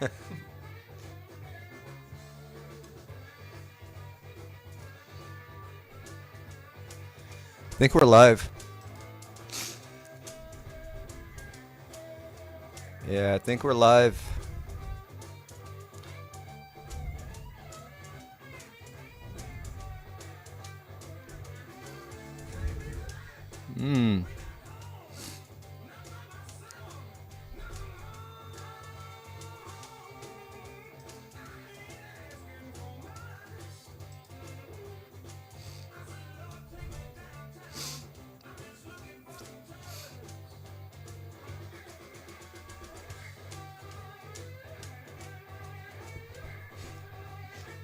I think we're live. Yeah, I think we're live. Hmm.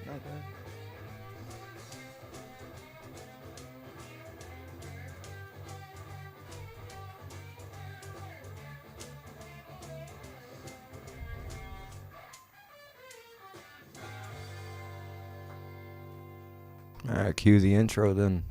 Not bad. All right, cue the intro then.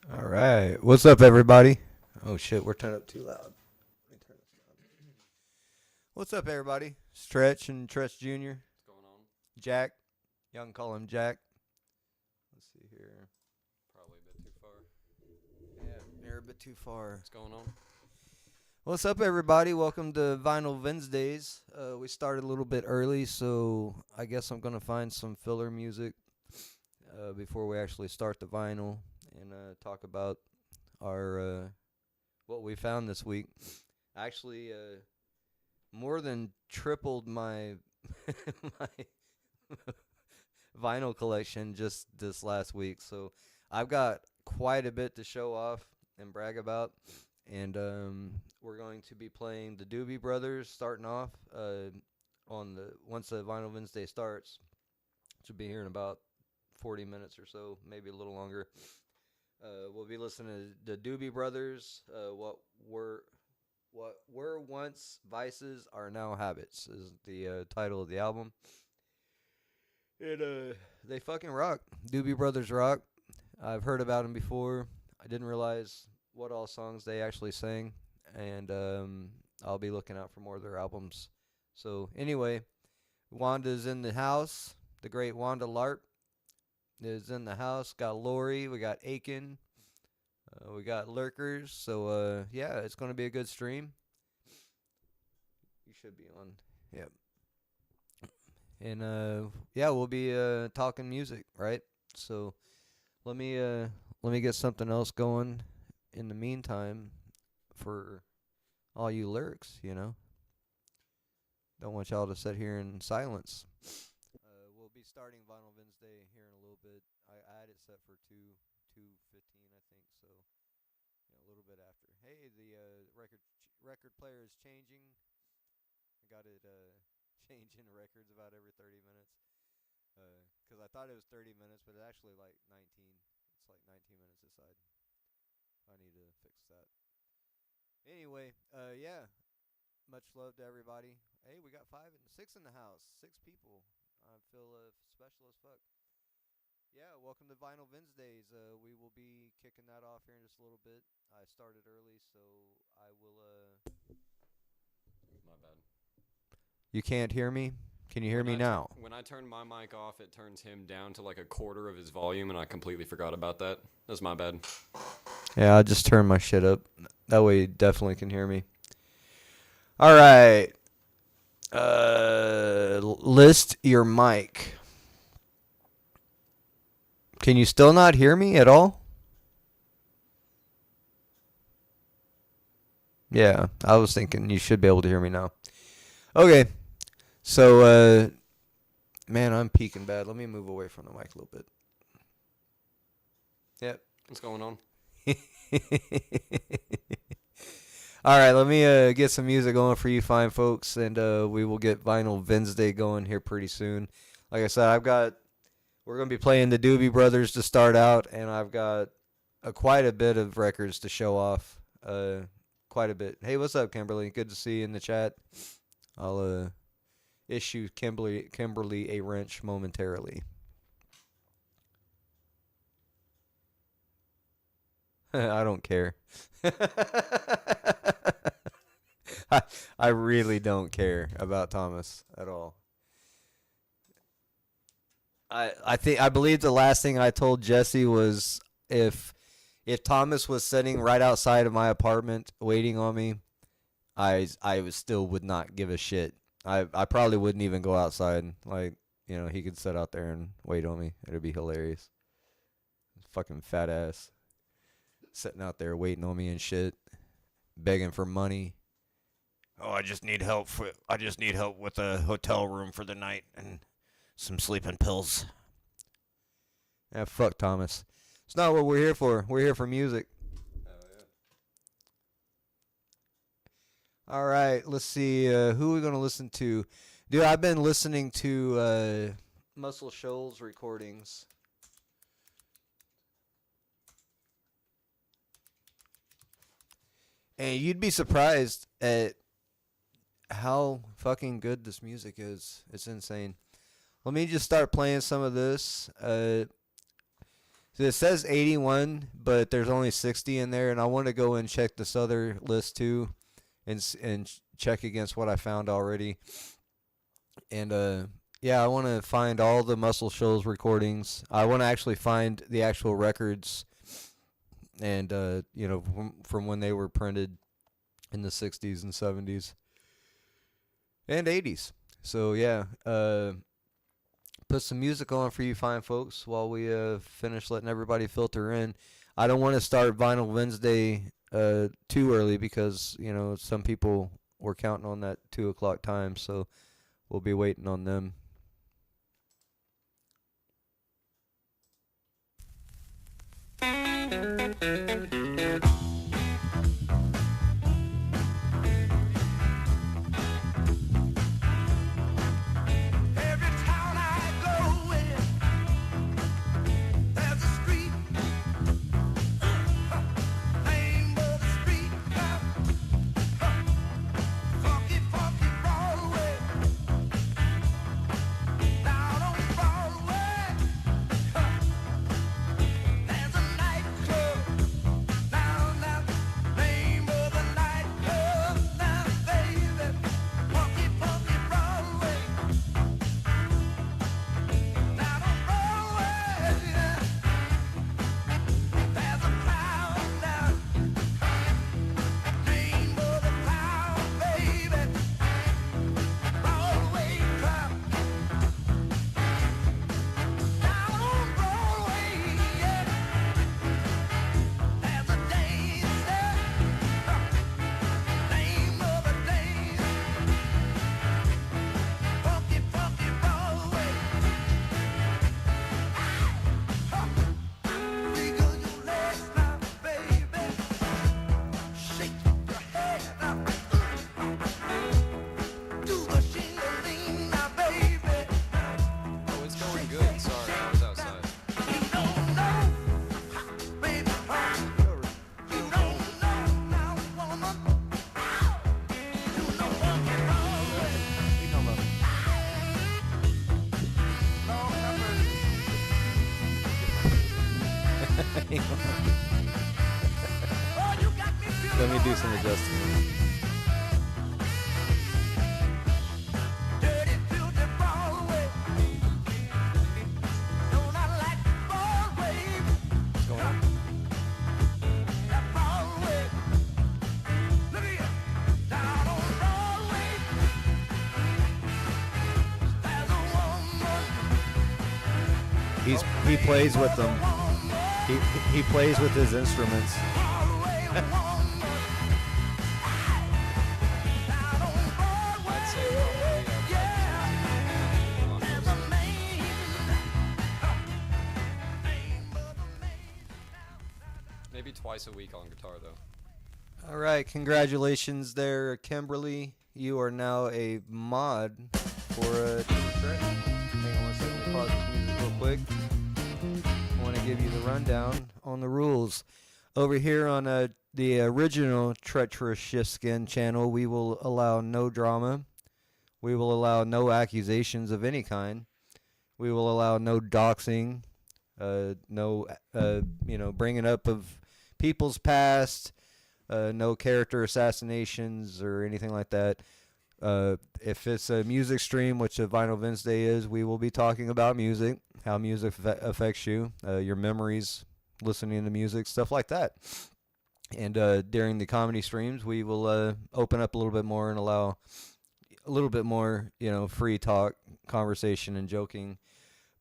All right. What's up, everybody? Oh, shit. We're turned up too loud. Let me turn this down. What's up, everybody? Stretch and Stretch Jr. What's going on? Jack. Y'all can call him Jack. Let's see here. Probably a bit too far. Yeah, they're a bit too far. What's going on? What's up, everybody? Welcome to Vinyl Vednesdays. We started a little bit early, so I guess I'm going to find some filler music before we actually start the vinyl and talk about our what we found this week. Actually, more than tripled my my vinyl collection just this last week. So I've got quite a bit to show off and brag about. And we're going to be playing the Doobie Brothers starting off once the Vinyl Wednesday starts, which will be here in about 40 minutes or so, maybe a little longer. We'll be listening to the Doobie Brothers. What were once vices are now habits is the title of the album. They fucking rock. Doobie Brothers rock. I've heard about them before. I didn't realize what all songs they actually sang, and I'll be looking out for more of their albums. So anyway, Wanda's in the house. The great Wanda Larp is in the house. Got Lori. We got Aiken. We got Lurkers. So yeah, it's gonna be a good stream. You should be on. Yep. And yeah, we'll be talking music, right? So let me get something else going in the meantime for all you lyrics, you know. Don't want y'all to sit here in silence. We'll be starting Vinyl Wednesday here in a little bit. I had it set for 2:15, I think. So a little bit after. Hey, the record player is changing. I got it changing records about every 30 minutes. Because I thought it was 30 minutes, but it's actually like 19. It's like 19 minutes aside. I need to fix that. Anyway, yeah. Much love to everybody. Hey, we got 6 in the house. 6 people. I feel special as fuck. Yeah, welcome to Vinyl Wednesdays. We will be kicking that off here in just a little bit. I started early, so I will. My bad. You can't hear me? Can you hear me now? When I turn my mic off, it turns him down to like a quarter of his volume, and I completely forgot about that. That's my bad. Yeah, I'll just turn my shit up. That way you definitely can hear me. All right. List your mic. Can you still not hear me at all? Yeah, I was thinking you should be able to hear me now. Okay. So, man, I'm peaking bad. Let me move away from the mic a little bit. Yep. What's going on? All right, let me get some music going for you fine folks, and we will get Vinyl Wednesday going here pretty soon. Like I said, we're going to be playing the Doobie Brothers to start out, and I've got quite a bit of records to show off. Quite a bit. Hey, what's up, Kimberly? Good to see you in the chat. I'll issue Kimberly a wrench momentarily. I don't care. I really don't care about Thomas at all. I believe the last thing I told Jesse was if Thomas was sitting right outside of my apartment waiting on me, I would not give a shit. I probably wouldn't even go outside. Like, you know, he could sit out there and wait on me. It'd be hilarious. Fucking fat ass. Sitting out there waiting on me and shit. Begging for money. Oh, I just need help with a hotel room for the night and some sleeping pills. Yeah, fuck Thomas. It's not what we're here for. We're here for music. Oh, yeah. All right, let's see. Who are we going to listen to? Dude, I've been listening to Muscle Shoals recordings. And you'd be surprised at how fucking good this music is. It's insane. Let me just start playing some of this. So it says 81, but there's only 60 in there, and I want to go and check this other list too, and check against what I found already. And yeah, I want to find all the Muscle Shoals recordings. I want to actually find the actual records, and you know, from when they were printed in the 60s and 70s and 80s. So yeah, put some music on for you fine folks while we finish letting everybody filter in. I don't want to start Vinyl Wednesday too early because, you know, some people were counting on that 2 o'clock time, so we'll be waiting on them. Listen to Justin. He plays with them. He plays with his instruments. Maybe twice a week on guitar, though. All right, congratulations there, Kimberly. You are now a mod for Treach. Hang on one second, let me pause this music real quick. I want to give you the rundown on the rules. Over here on the original Treacherous Shiftskin channel, we will allow no drama. We will allow no accusations of any kind. We will allow no doxing, no bringing up of people's past, no character assassinations or anything like that. If it's a music stream, which a Vinyl Wednesday is, we will be talking about music, how music affects you, your memories, listening to music, stuff like that. And during the comedy streams, we will open up a little bit more and allow a little bit more, free talk, conversation, and joking.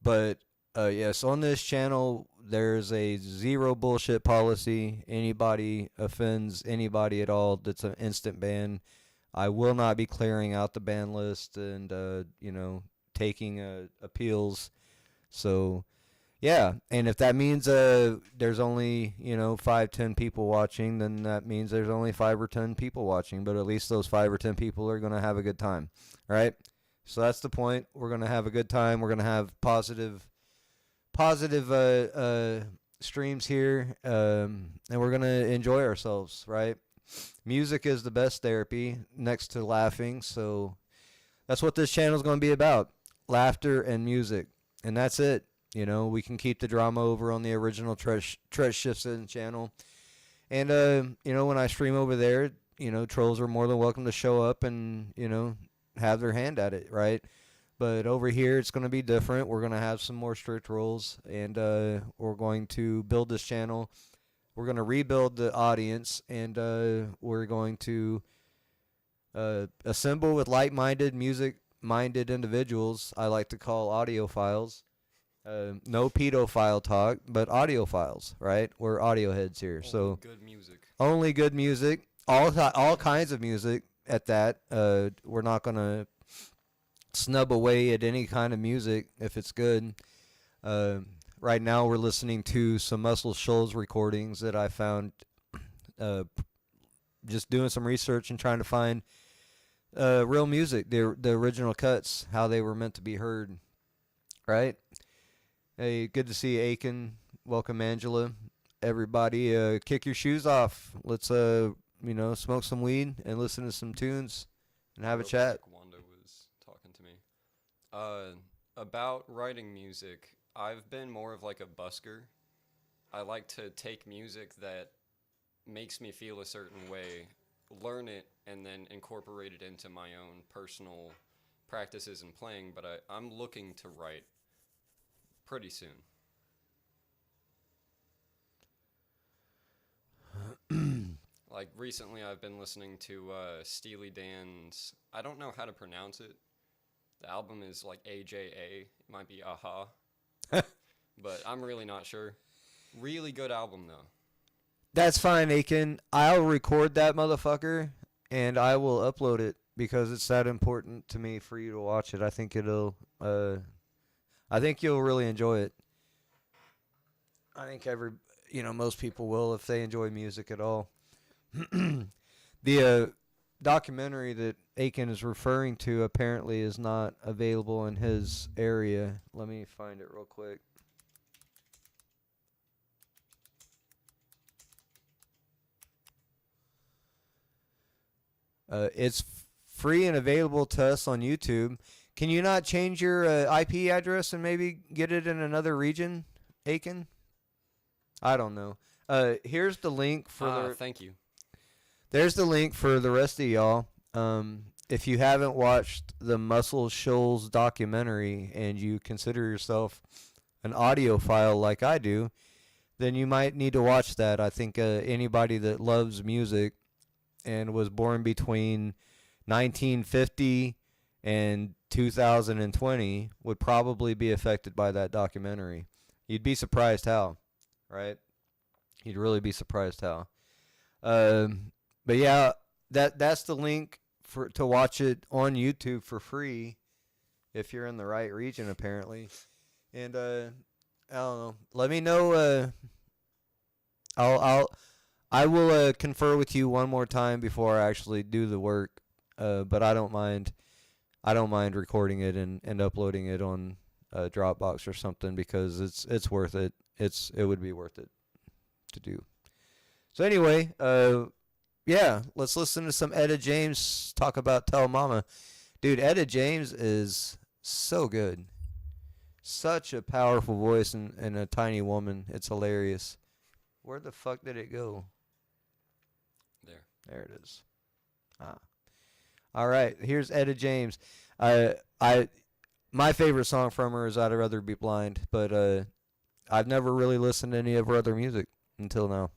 But yes, on this channel, there's a zero bullshit policy. Anybody offends anybody at all, that's an instant ban. I will not be clearing out the ban list and, taking appeals. So, yeah. And if that means there's only, 5-10 people watching, then that means there's only 5 or 10 people watching. But at least those 5 or 10 people are going to have a good time. Right? So that's the point. We're going to have a good time. We're going to have positive streams here. And we're going to enjoy ourselves, right? Music is the best therapy next to laughing, so that's what this channel is going to be about, laughter and music, and that's it. We can keep the drama over on the original Treach Shiftskin channel, and when I stream over there, trolls are more than welcome to show up and have their hand at it, right? But over here, it's going to be different. We're going to have some more strict rules, and we're going to build this channel. We're going to rebuild the audience, and we're going to assemble with like-minded, music-minded individuals I like to call audiophiles. No pedophile talk, but audiophiles, right? We're audio heads here. Only so good music. Only good music, all kinds of music at that. We're not going to snub away at any kind of music if it's good. Right now, we're listening to some Muscle Shoals recordings that I found just doing some research and trying to find real music, the original cuts, how they were meant to be heard. Right? Hey, good to see you, Aiken. Welcome, Angela. Everybody, kick your shoes off. Let's, smoke some weed and listen to some tunes and have a chat. Wanda was talking to me. About writing music, I've been more of like a busker. I like to take music that makes me feel a certain way, learn it, and then incorporate it into my own personal practices and playing, but I'm looking to write pretty soon. Like recently I've been listening to Steely Dan's, I don't know how to pronounce it. The album is like AJA. It might be Aha. But I'm really not sure. Really good album, though. That's fine, Aiken. I'll record that motherfucker, and I will upload it because it's that important to me for you to watch it. I think you'll really enjoy it. I think most people will if they enjoy music at all. The documentary that Aiken is referring to apparently is not available in his area. Let me find it real quick. It's free and available to us on YouTube. Can you not change your IP address and maybe get it in another region, Aiken? I don't know. Here's the link for Thank you. there's the link for the rest of y'all. If you haven't watched the Muscle Shoals documentary and you consider yourself an audiophile like I do, then you might need to watch that. I think anybody that loves music and was born between 1950 and 2020 would probably be affected by that documentary. You'd be surprised how, right? You'd really be surprised how. But yeah, that's the link to watch it on YouTube for free if you're in the right region, apparently. And I don't know. Let me know. I will confer with you one more time before I actually do the work. But I don't mind. I don't mind recording it and uploading it on Dropbox or something because it's worth it. It would be worth it to do. So anyway, yeah, let's listen to some Etta James talk about Tell Mama. Dude, Etta James is so good. Such a powerful voice and a tiny woman. It's hilarious. Where the fuck did it go? There it is. All right, here's Etta James. My favorite song from her is I'd Rather Be Blind, but I've never really listened to any of her other music until now.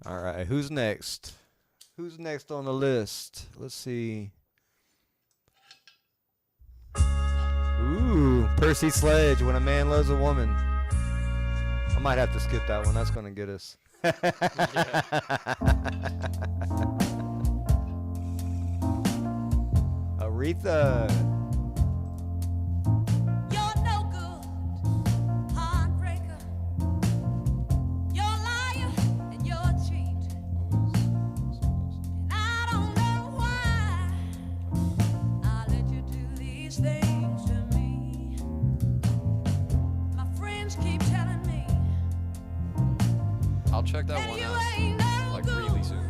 All right, who's next? Who's next on the list? Let's see. Ooh, Percy Sledge, When a Man Loves a Woman. I might have to skip that one. That's going to get us. Aretha. I'll check that one out, like, really soon.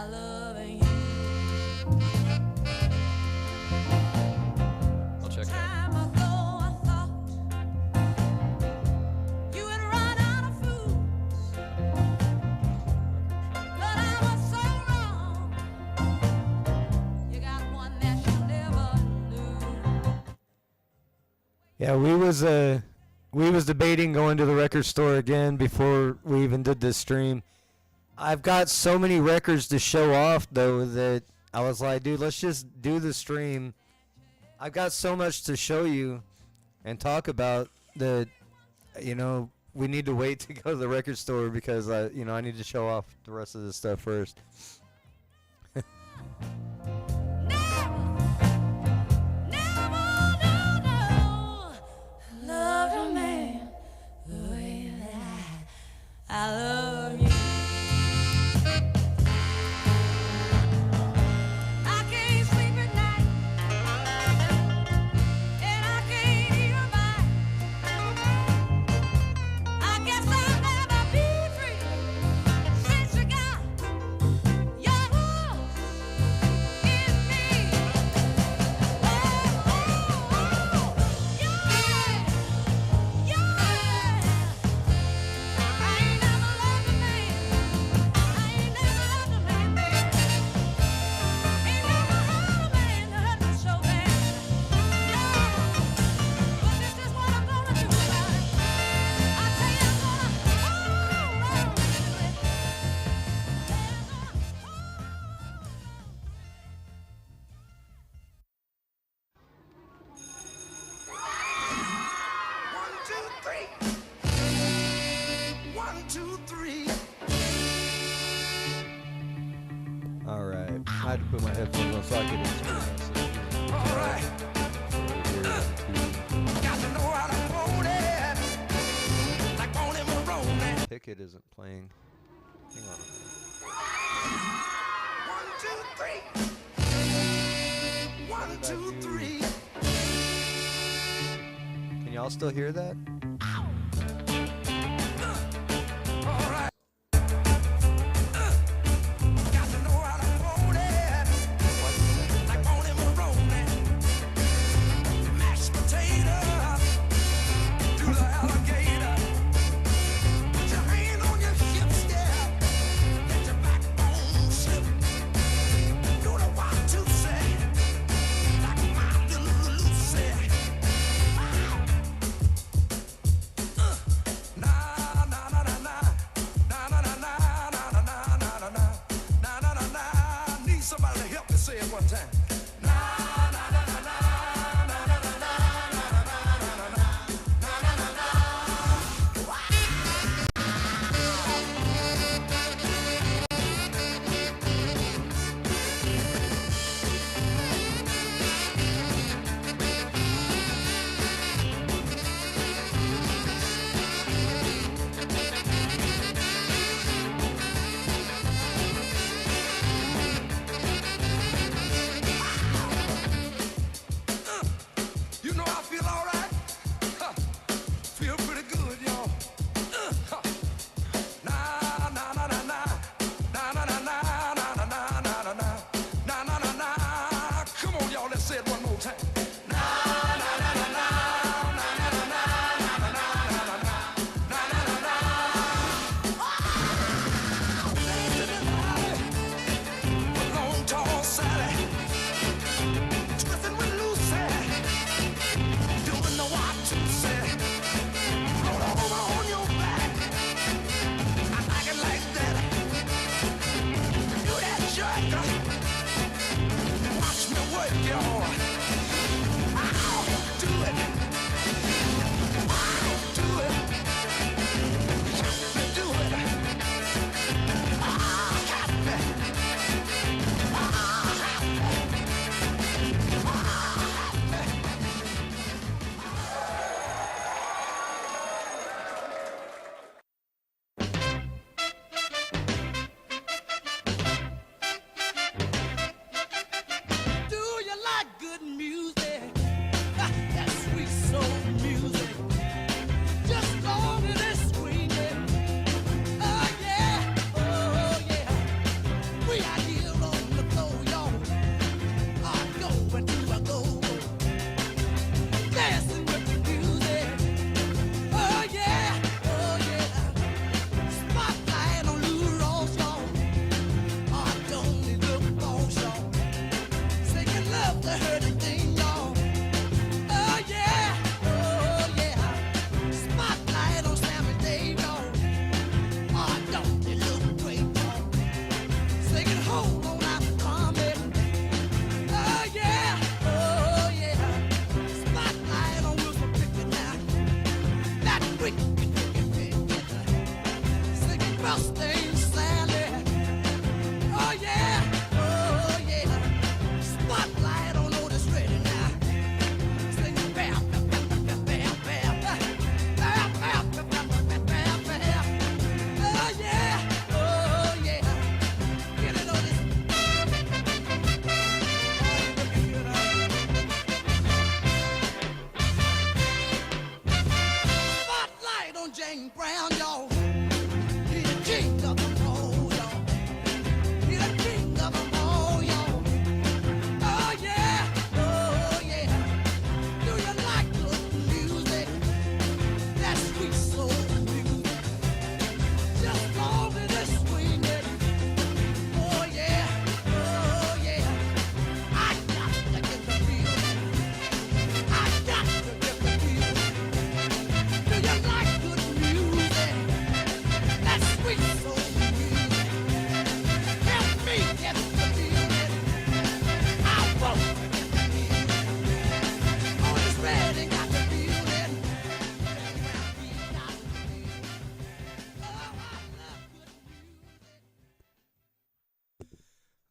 I love you. I'll check it out. Time ago I thought you had run out of food, but I was so wrong. You got one that you never knew. Yeah, we was debating going to the record store again before we even did this stream. I've got so many records to show off though that I was like, dude, let's just do the stream. I've got so much to show you and talk about that, you know, we need to wait to go to the record store because I need to show off the rest of this stuff first. Loved a man the way that I love you. I can't sleep at night, and I can't eat a bite. I guess I'll never be free since you got your love in me. Oh, yeah. I ain't never loved a man. I ain't never loved a man, baby. Ain't never had a man that hurt me so bad. No, but this is what I'm gonna do about it. I tell you, I'm gonna hold on to it. One, two, three. One, two, three. All right, I had to put my headphones on so I could experience it. All right. Got to know how to hold it. Like on him rolling. Ticket isn't playing. Hang on. One, two, three. One, two, three. Can y'all still hear that? All right. Got to know how to hold it. Like on him rolling. Mashed potato. Do the alligator. Put your hand on your hip step. Let your backbone slip. Do the 1, 2 say. Like my little Lucy.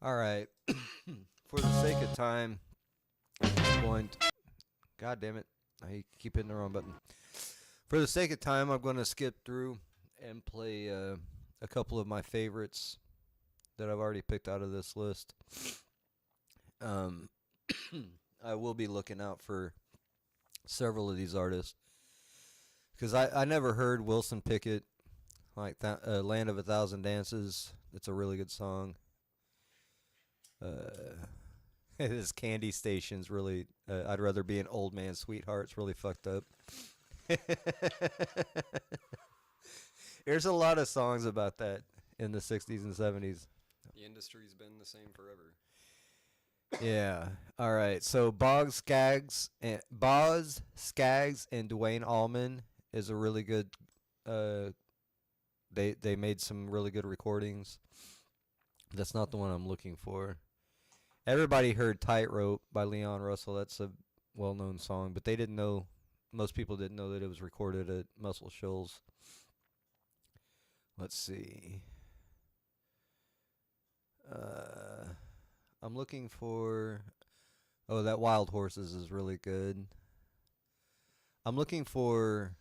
All right. For the sake of time, I'm going to. God damn it. I keep hitting the wrong button. For the sake of time, I'm going to skip through and play a couple of my favorites that I've already picked out of this list. I will be looking out for several of these artists because I never heard Wilson Pickett, like that, Land of a Thousand Dances. It's a really good song. This Candy Station's really, I'd rather be an old man sweetheart. It's really fucked up. There's a lot of songs about that in the 60s and 70s. The industry's been the same forever. Yeah. All right. So Boz Skaggs and Dwayne Allman is a really good. They made some really good recordings. That's not the one I'm looking for. Everybody heard "Tightrope" by Leon Russell. That's a well-known song, but they didn't know. Most people didn't know that it was recorded at Muscle Shoals. Let's see. I'm looking for. Oh, that Wild Horses is really good. I'm looking for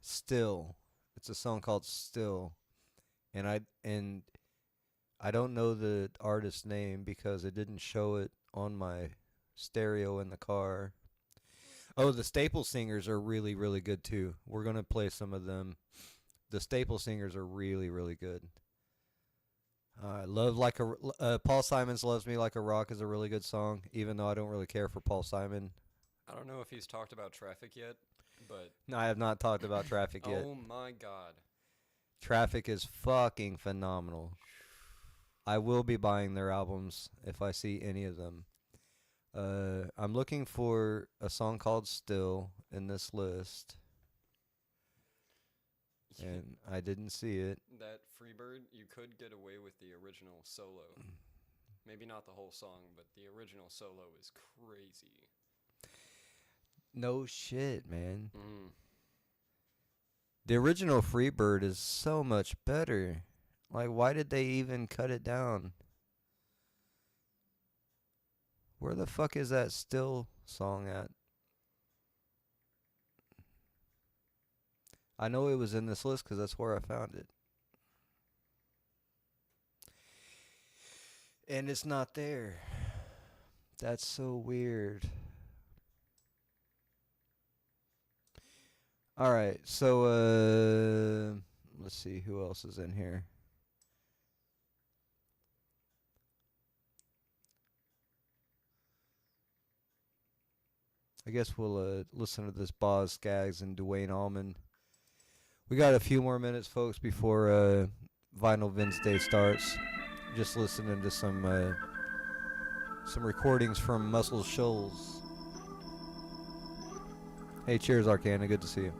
Still. It's a song called Still, and I don't know the artist's name because it didn't show it on my stereo in the car. Oh, the Staple Singers are really, really good too. We're going to play some of them. The Staple Singers are really, really good. Paul Simon's Loves Me Like a Rock is a really good song, even though I don't really care for Paul Simon. I don't know if he's talked about Traffic yet, but No, I have not talked about Traffic yet. oh my god. Traffic is fucking phenomenal. I will be buying their albums if I see any of them. I'm looking for a song called Still in this list, and I didn't see it. That Freebird, you could get away with the original solo. Maybe not the whole song, but the original solo is crazy. No shit, man. Mm. The original Freebird is so much better. Like, why did they even cut it down? Where the fuck is that Still song at? I know it was in this list because that's where I found it. And it's not there. That's so weird. All right, so let's see who else is in here. I guess we'll listen to this Boz Skaggs and Dwayne Allman. We got a few more minutes, folks, before Vinyl Wednesday starts. Just listening to some recordings from Muscle Shoals. Hey, cheers, Arcana. Good to see you.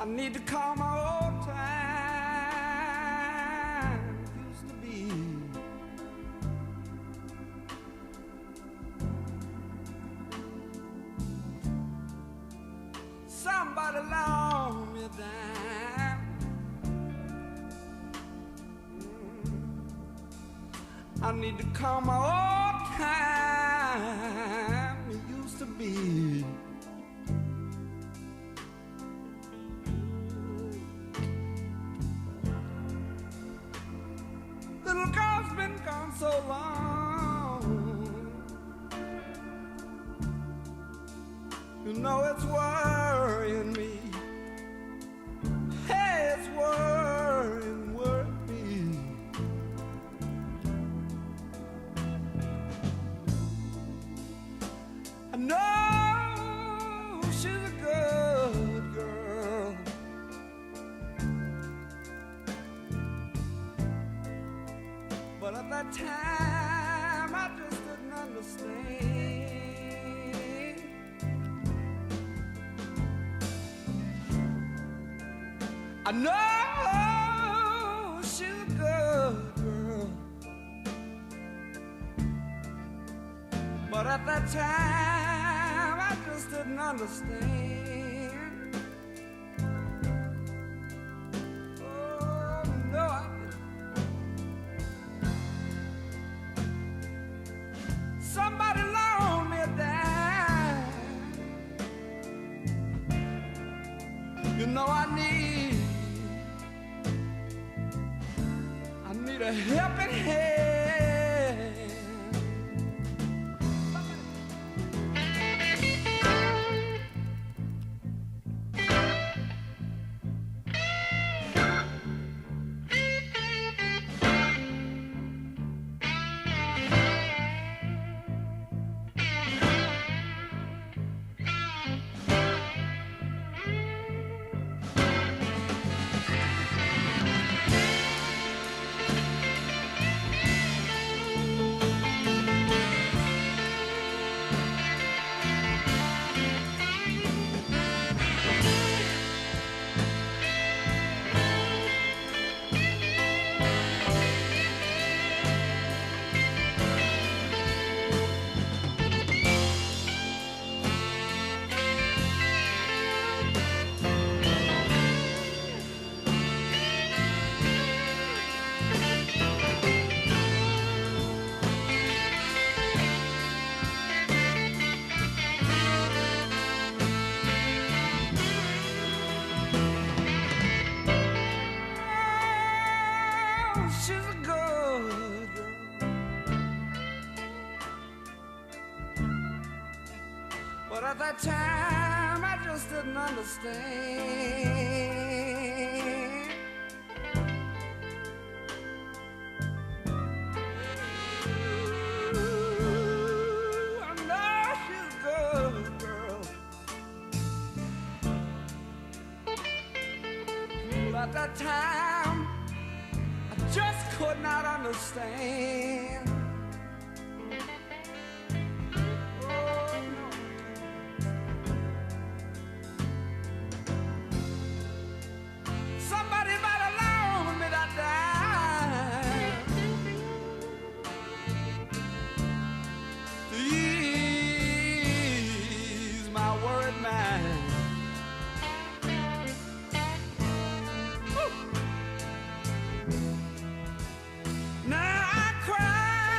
I need to call my old time used to be. Somebody loan me down. I need to call my old time it used to be. Little girl's been gone so long. You know it's worrying me. Hey, it's worrying me. I know she's a good girl, but at that time I just didn't understand. I know she's a good girl, but at that time I just didn't understand. Oh no, I didn't. Somebody loan me a dime. You know I need a helping hand. But at that time I just didn't understand. Ooh, I know she's a good girl, but at that time I just could not understand. Now I cry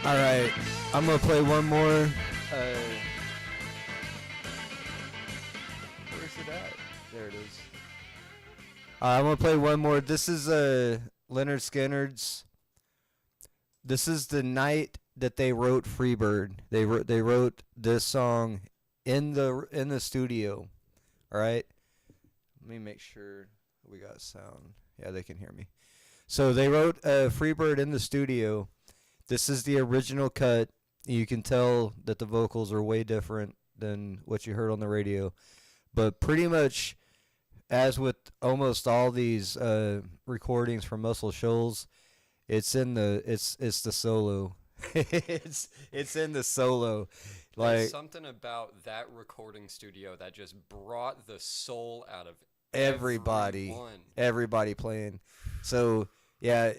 All right, I'm gonna play one more. Where's it at? There it is. I'm gonna play one more. This is Leonard Skinner's. This is the night that they wrote Freebird. They wrote this song in the studio. All right. Let me make sure we got sound. Yeah, they can hear me. So they wrote Freebird in the studio. This is the original cut. You can tell that the vocals are way different than what you heard on the radio. But pretty much, as with almost all these recordings from Muscle Shoals, it's in the it's the solo. it's in the solo. There's Like something about that recording studio that just brought the soul out of everybody everyone. playing. So yeah,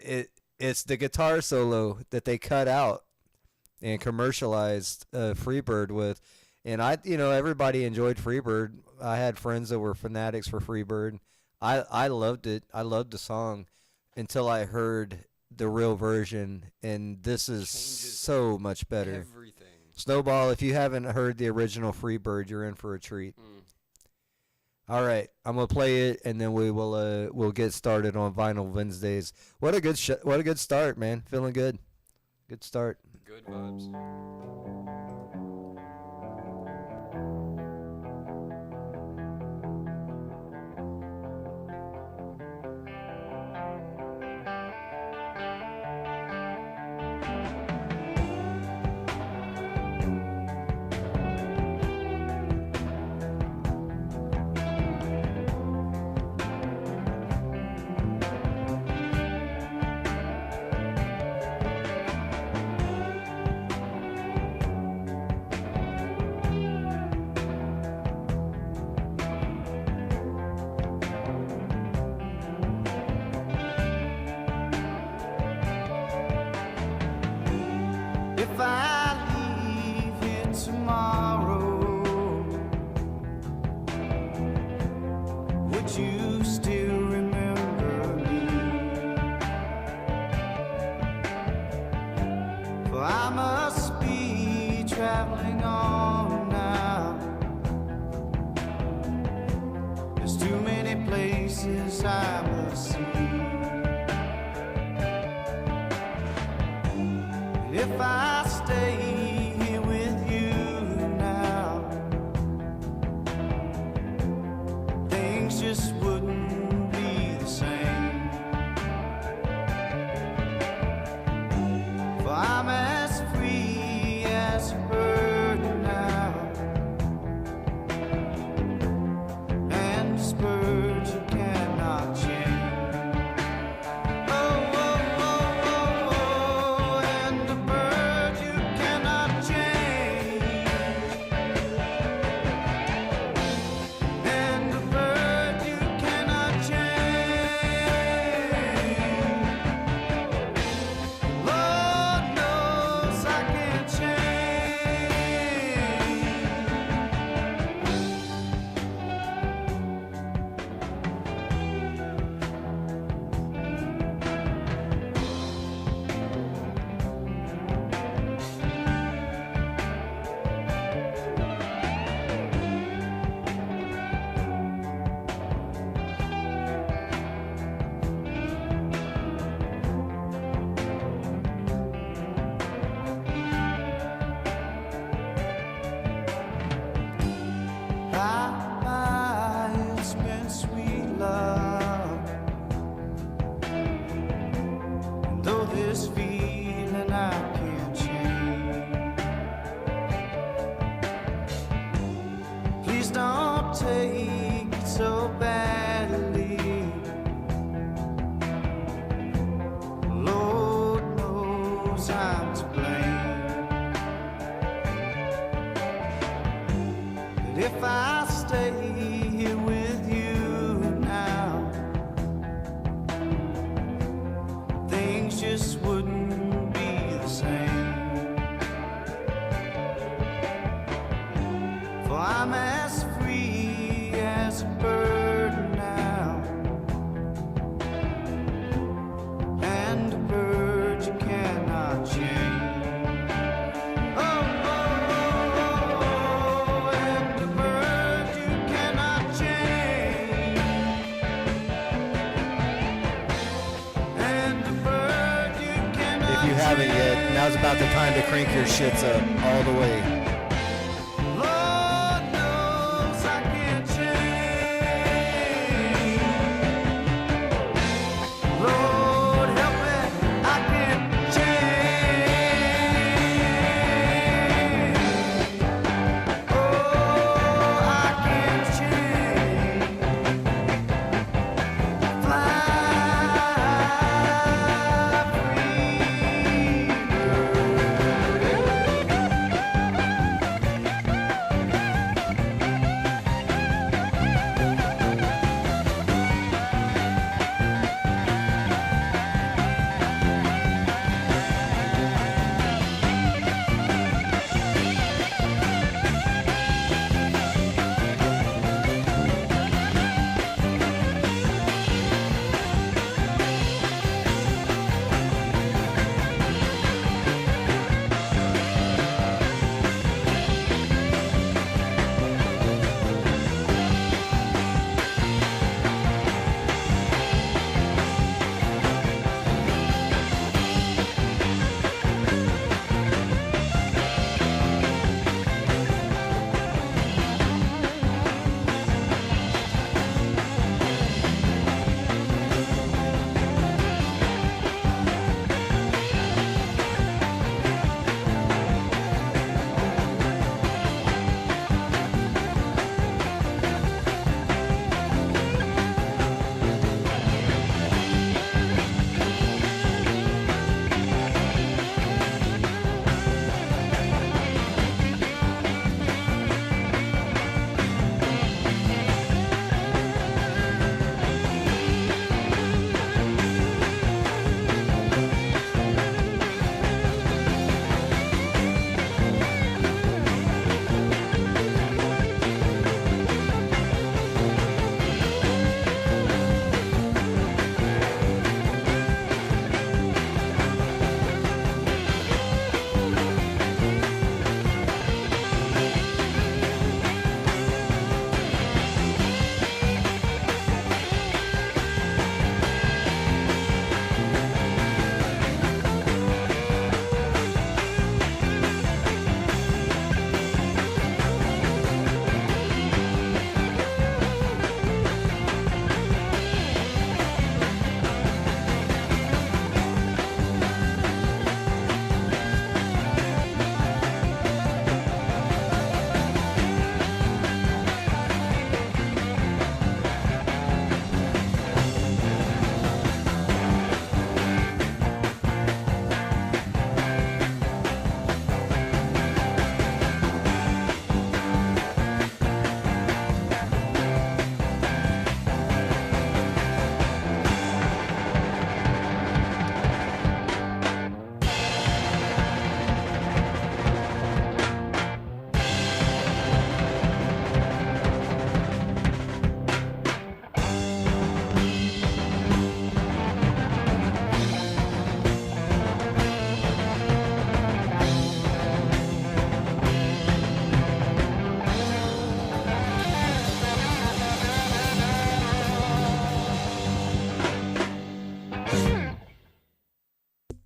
it's the guitar solo that they cut out and commercialized Freebird with. And everybody enjoyed Freebird. I had friends that were fanatics for Freebird. I loved it. I loved the song until I heard the real version, and this is Changes so much better. Everything. Snowball, if you haven't heard the original Freebird, you're in for a treat. All right, I'm gonna play it, and then we'll get started on Vinyl Wednesdays. What a good start, man. Feeling good. Good start. Good vibes. If I leave here tomorrow, would you still remember me? For I must be traveling on now. There's too many places I must see. If I stay here with you now, things just wouldn't be the same. For I'm as free as a bird now, and this bird you cannot change. It's been sweet love, and though this feeling I can't change, please don't take it so badly. Lord knows I'm to blame. But if I stay here with you now, things just wouldn't be the same. For I'm as free as a bird now, and a bird you cannot change. haven't yet, now's about the time to crank your shits up all the way. Lord knows I can't change. Lord help me, I can't change. Oh, I can't change. Fly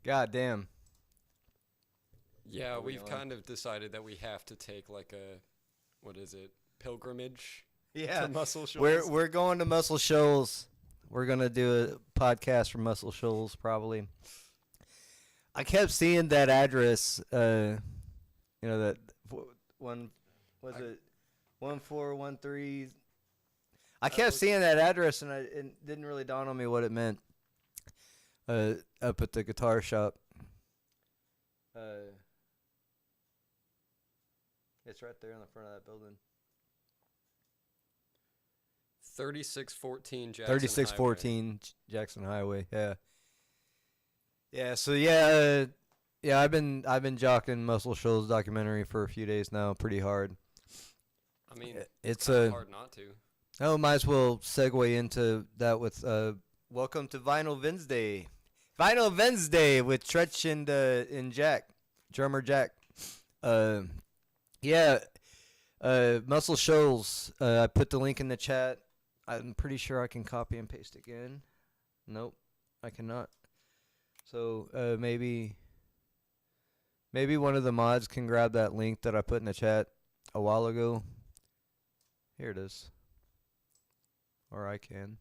God damn. Yeah, Are we we've on? kind of decided that we have to take like a, what is it, pilgrimage Yeah. to Muscle Shoals. We're going to Muscle Shoals. We're gonna do a podcast from Muscle Shoals probably. I kept seeing that address. You know that one was it 1413. I kept seeing that address and it didn't really dawn on me what it meant. Up at the guitar shop. It's right there in the front of that building. 3614 Jackson 3614 Jackson Highway. Yeah. Yeah. So yeah. I've been jocking Muscle Shoals documentary for a few days now, pretty hard. I mean, It's kinda a hard not to. oh, might as well segue into that with welcome to Vinyl Wednesday. Vinyl Wednesday with Treach and Jack, drummer Jack. Yeah. Muscle Shoals. I put the link in the chat. I'm pretty sure I can copy and paste again. Nope, I cannot. So maybe Maybe one of the mods can grab that link that I put in the chat a while ago. Here it is. Or I can.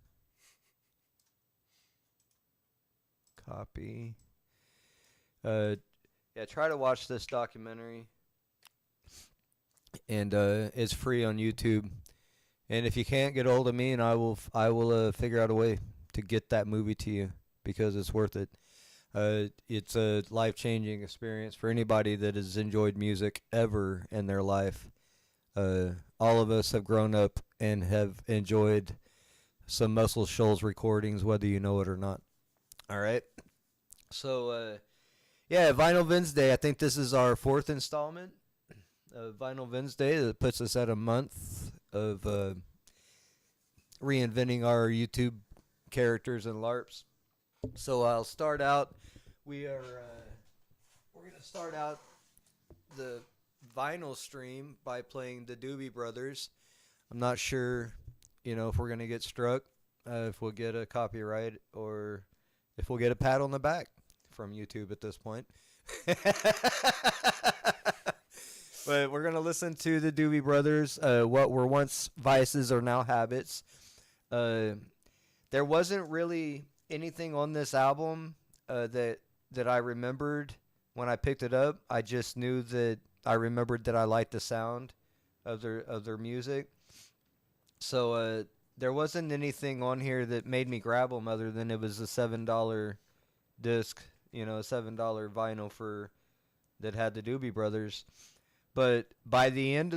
Copy. Yeah, try to watch this documentary. And it's free on YouTube. And if you can't get hold of me, and I will figure out a way to get that movie to you because it's worth it. It's a life-changing experience for anybody that has enjoyed music ever in their life. All of us have grown up and have enjoyed some Muscle Shoals recordings, whether you know it or not. All right. So, yeah, Vinyl Wednesday. I think this is our 4th installment of Vinyl Wednesday. That puts us at a month of reinventing our YouTube characters and LARPs. So I'll start out. We're gonna start out the vinyl stream by playing the Doobie Brothers. I'm not sure, if we're gonna get struck, if we'll get a copyright, or if we'll get a pat on the back from YouTube at this point. But we're gonna listen to the Doobie Brothers. What were once vices are now habits. There wasn't really anything on this album that I remembered when I picked it up. I just knew that I remembered that I liked the sound of their music. So there wasn't anything on here that made me grab them other than it was a $7 disc, a $7 vinyl that had the Doobie Brothers. But by the end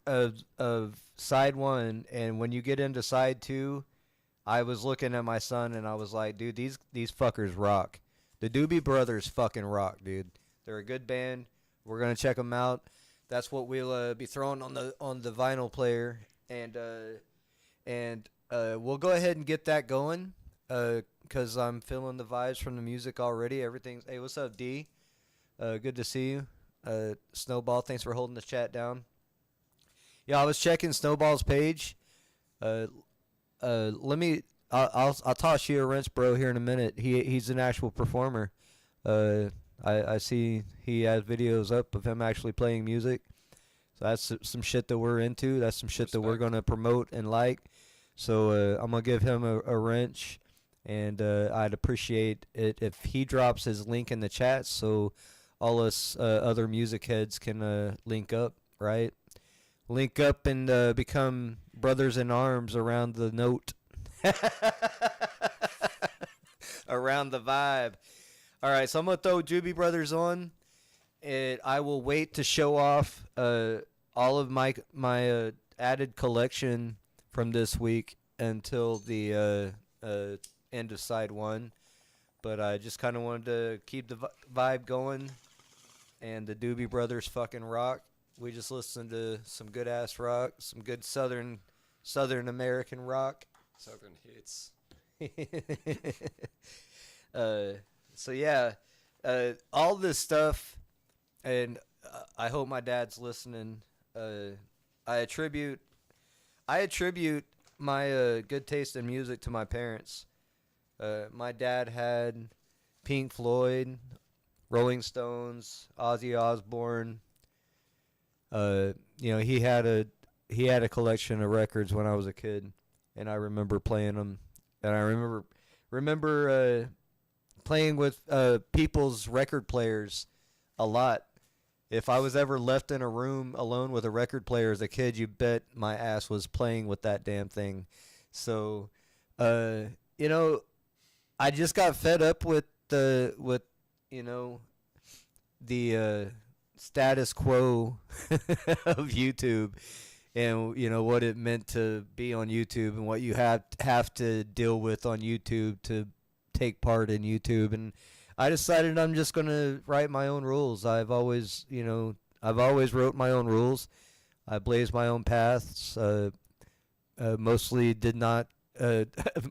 of side 1, and when you get into side 2, I was looking at my son and I was like, dude, these fuckers rock. The Doobie Brothers fucking rock, dude. They're a good band. We're gonna check them out. That's what we'll be throwing on the vinyl player, and we'll go ahead and get that going. Cause I'm feeling the vibes from the music already. Everything's. Hey, what's up, D? Good to see you. Snowball, thanks for holding the chat down. Yeah, I was checking Snowball's page. Let me. I'll toss you a wrench, bro, here in a minute. He's an actual performer. I see he has videos up of him actually playing music. So that's some shit that we're into. That's some shit that we're gonna promote and like. So I'm gonna give him a wrench, and I'd appreciate it if he drops his link in the chat so all us other music heads can link up, right? Link up and become brothers in arms around the note. Around the vibe. All right, so I'm going to throw Doobie Brothers on. And I will wait to show off all of my added collection from this week until the end of side 1. But I just kind of wanted to keep the vibe going. And the Doobie Brothers fucking rock. We just listened to some good ass rock, some good Southern American rock. Southern hits. So yeah, all this stuff, and I hope my dad's listening. I attribute my good taste in music to my parents. My dad had Pink Floyd, Rolling Stones, Ozzy Osbourne. He had a collection of records when I was a kid, and I remember playing them. And I remember playing with people's record players a lot. If I was ever left in a room alone with a record player as a kid, you bet my ass was playing with that damn thing. So, I just got fed up with the status quo of YouTube, and what it meant to be on YouTube and what you have to deal with on YouTube to take part in YouTube. And I decided I'm just gonna write my own rules. I've always wrote my own rules. I blazed my own paths. Mostly did not.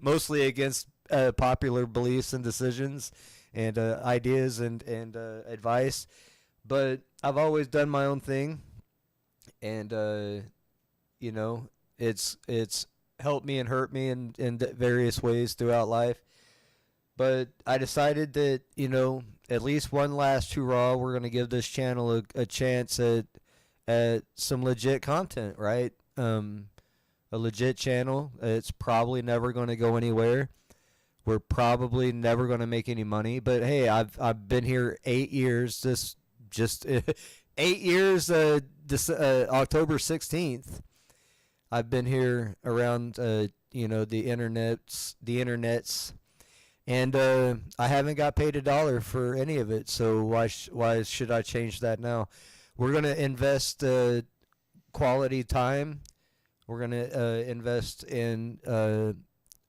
Mostly against popular beliefs and decisions and ideas and advice. But I've always done my own thing, and it's helped me and hurt me in various ways throughout life. But I decided that, at least one last hurrah, we're going to give this channel a chance at some legit content, right? A legit channel. It's probably never going to go anywhere. We're probably never going to make any money. But hey, I've been here 8 years. This just 8 years. This October 16th. I've been here around the internets, and I haven't got paid $1 for any of it. So why should I change that now? We're gonna invest quality time. We're gonna invest in.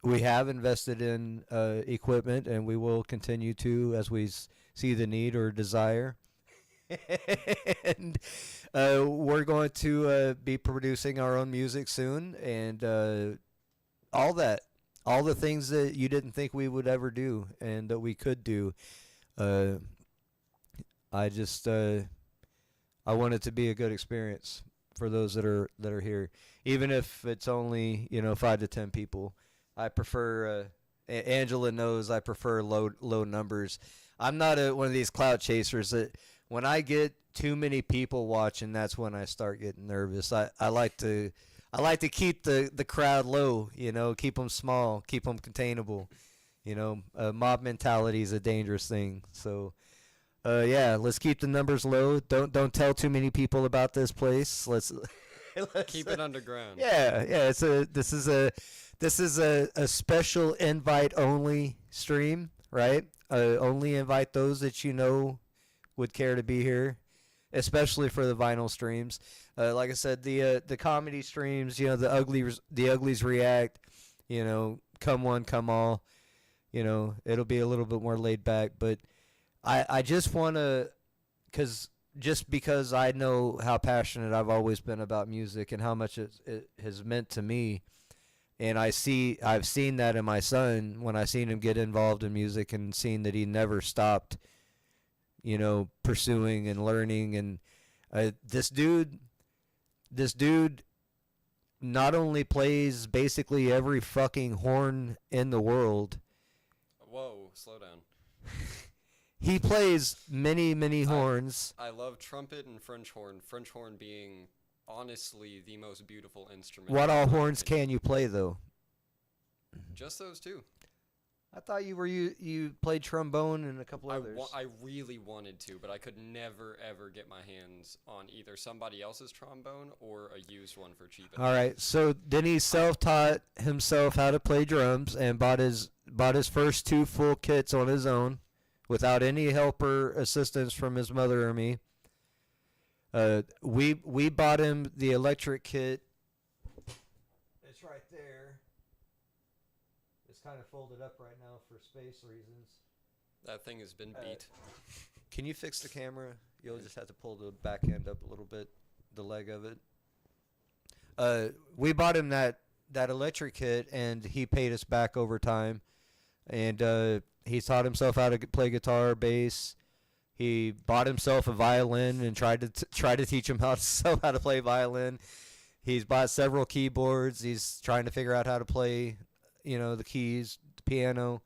We have invested in equipment, and we will continue to as we see the need or desire. And we're going to be producing our own music soon, and all the things that you didn't think we would ever do and that we could do. I just I want it to be a good experience for those that are here, even if it's only 5 to 10 people. I prefer. Angela knows I prefer low numbers. I'm not one of these clout chasers that when I get too many people watching, that's when I start getting nervous. I like to keep the crowd low, keep them small, keep them containable. Mob mentality is a dangerous thing. So, yeah, let's keep the numbers low. Don't tell too many people about this place. Let's Keep it underground. Yeah. This is a special invite only stream, right? Only invite those that would care to be here, especially for the vinyl streams. Like I said, the comedy streams, the uglies react, come one, come all. It'll be a little bit more laid back, but I just want to, because I know how passionate I've always been about music and how much it has meant to me. And I've seen that in my son when I seen him get involved in music and seen that he never stopped, pursuing and learning. And this dude not only plays basically every fucking horn in the world. Whoa, slow down. He plays many horns. I love trumpet and French horn being honestly the most beautiful instrument. What all in my horns opinion. can you play though? Just those two. I thought you played trombone and a couple others. I really wanted to, but I could never ever get my hands on either somebody else's trombone or a used one for cheap. All right, so then he self-taught himself how to play drums and bought his first 2 full kits on his own, without any help or assistance from his mother or me. We bought him the electric kit. It's right there. It's kind of folded up right now for space reasons. That thing has been beat. Can you fix the camera? You'll just have to pull the back end up a little bit, the leg of it. We bought him that electric kit, and he paid us back over time. And he taught himself how to play guitar, bass. He bought himself a violin and tried to teach himself how to play violin. He's bought several keyboards. He's trying to figure out how to play, the keys, the piano.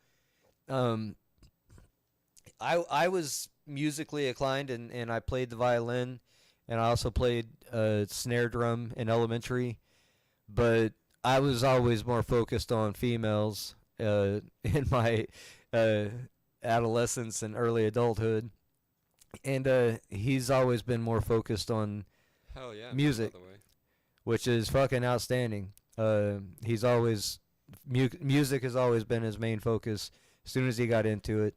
I was musically inclined, and I played the violin, and I also played snare drum in elementary. But I was always more focused on females in my adolescence and early adulthood. And he's always been more focused on Hell yeah, music, by the way. which is fucking outstanding. He's always music has always been his main focus. As soon as he got into it,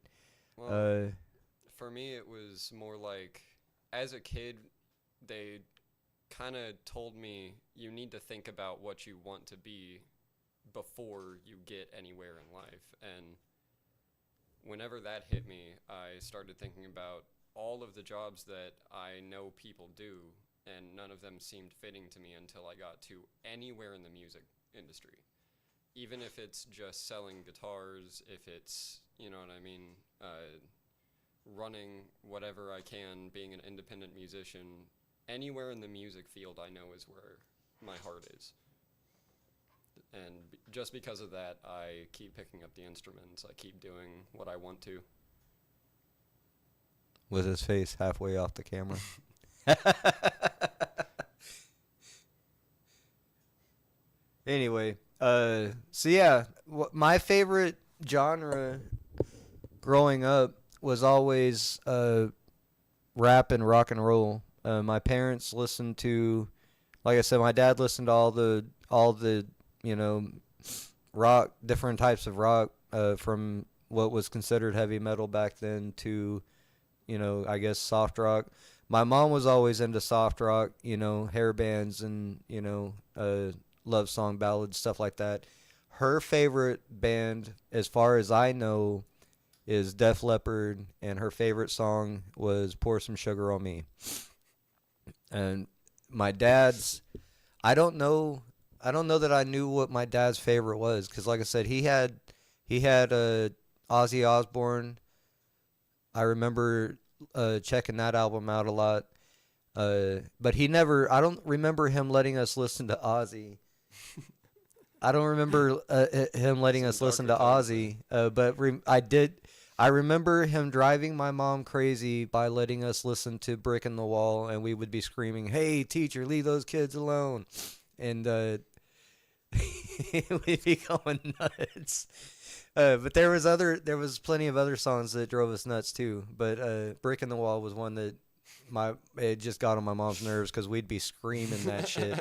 Well, for me, it was more like, as a kid, they kind of told me you need to think about what you want to be before you get anywhere in life. And whenever that hit me, I started thinking about all of the jobs that I know people do, and none of them seemed fitting to me until I got to anywhere in the music industry. Even if it's just selling guitars, if it's, you know what I mean, running whatever I can, being an independent musician, anywhere in the music field I know is where my heart is. And just because of that, I keep picking up the instruments. I keep doing what I want to. With his face halfway off the camera. Anyway, so yeah, my favorite genre growing up was always rap and rock and roll. My parents listened to, like I said, my dad listened to all the you know rock, different types of rock, from what was considered heavy metal back then to, I guess soft rock. My mom was always into soft rock, hair bands and, love song ballads, stuff like that. Her favorite band, as far as I know, is Def Leppard, and her favorite song was Pour Some Sugar on Me. And my dad's, I don't know that I knew what my dad's favorite was, because like I said, he had Ozzy Osbourne. I remember checking that album out a lot. But I don't remember him letting us listen to Ozzy. I don't remember him letting us listen to Ozzy, but I remember him driving my mom crazy by letting us listen to Brick in the Wall, and we would be screaming, "Hey, teacher, leave those kids alone." And we'd be going nuts. But there was plenty of other songs that drove us nuts too. But Brick in the Wall was one that it just got on my mom's nerves, because we'd be screaming that shit.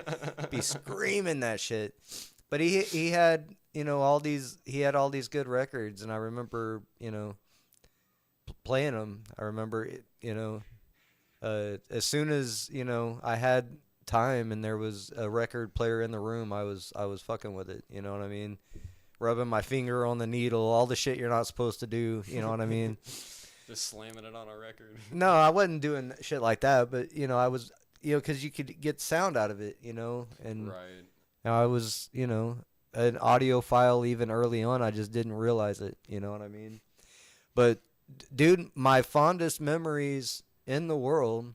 But he had all these good records, and I remember playing them. I remember as soon as I had time and there was a record player in the room, I was fucking with it. You know what I mean? Rubbing my finger on the needle, all the shit you're not supposed to do. You know what I mean? Just slamming it on a record. No, I wasn't doing shit like that, but I was, because you could get sound out of it, and Right. I was, an audiophile even early on. I just didn't realize it. You know what I mean? But dude, my fondest memories in the world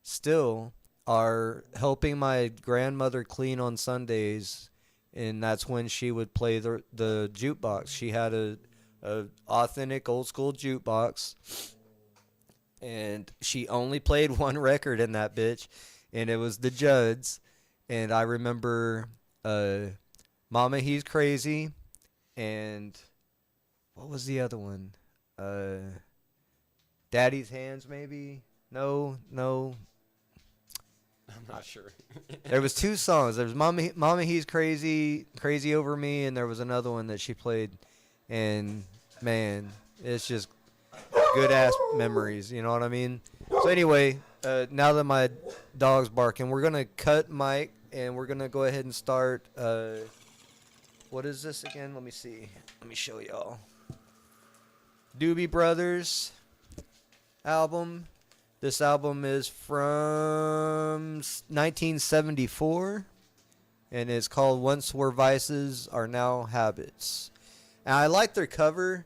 still are helping my grandmother clean on Sundays, and that's when she would play the jukebox. She had a authentic old school jukebox, and she only played one record in that bitch, and it was the Judds. And I remember Mama He's Crazy, and what was the other one? Daddy's Hands, maybe? No. I'm not sure. There was two songs. There was Mama He's Crazy, Crazy Over Me, and there was another one that she played. And man, it's just good ass memories. You know what I mean? So anyway, now that my dog's barking, we're gonna cut Mike, and we're gonna go ahead and start. What is this again? Let me see. Let me show y'all. Doobie Brothers album. This album is from 1974, and it's called Once Were Vices Are Now Habits. And I like their cover,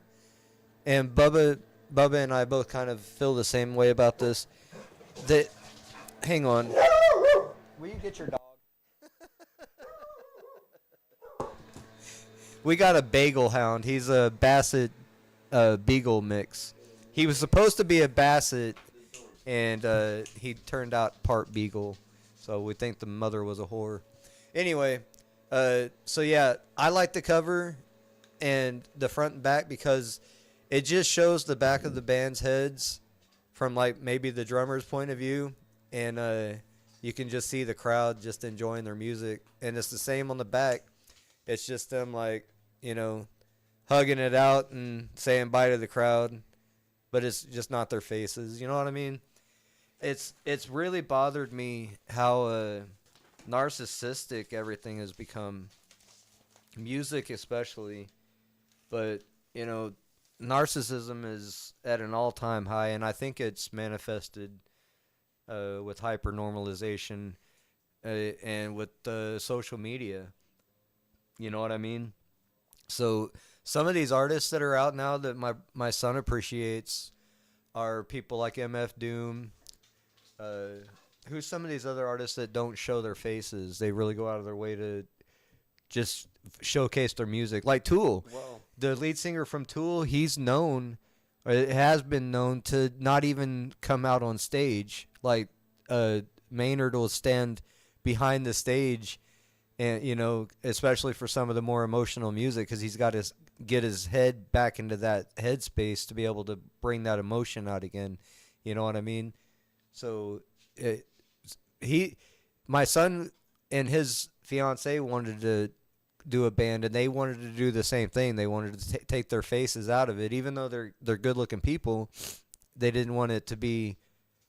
and Bubba and I both kind of feel the same way about this. Hang on. Will you get your dog? We got a bagel hound. He's a Basset Beagle mix. He was supposed to be a Basset, and he turned out part Beagle. So we think the mother was a whore. Anyway, so yeah, I like the cover and the front and back, because it just shows the back of the band's heads from like maybe the drummer's point of view, and you can just see the crowd just enjoying their music. And it's the same on the back. It's just them like, hugging it out and saying bye to the crowd, but it's just not their faces. You know what I mean? It's really bothered me how narcissistic everything has become, music especially. But narcissism is at an all-time high, and I think it's manifested with hyper-normalization and with social media. You know what I mean? So some of these artists that are out now that my son appreciates are people like MF Doom. Who's some of these other artists that don't show their faces? They really go out of their way to just showcase their music. Like Tool, Well, the lead singer from Tool, he's known, or it has been known to not even come out on stage. Like Maynard will stand behind the stage, and especially for some of the more emotional music, because he's got to get his head back into that headspace to be able to bring that emotion out again. You know what I mean? So my son and his fiance wanted to do a band, and they wanted to do the same thing. They wanted to take their faces out of it, even though they're good looking people. They didn't want it to be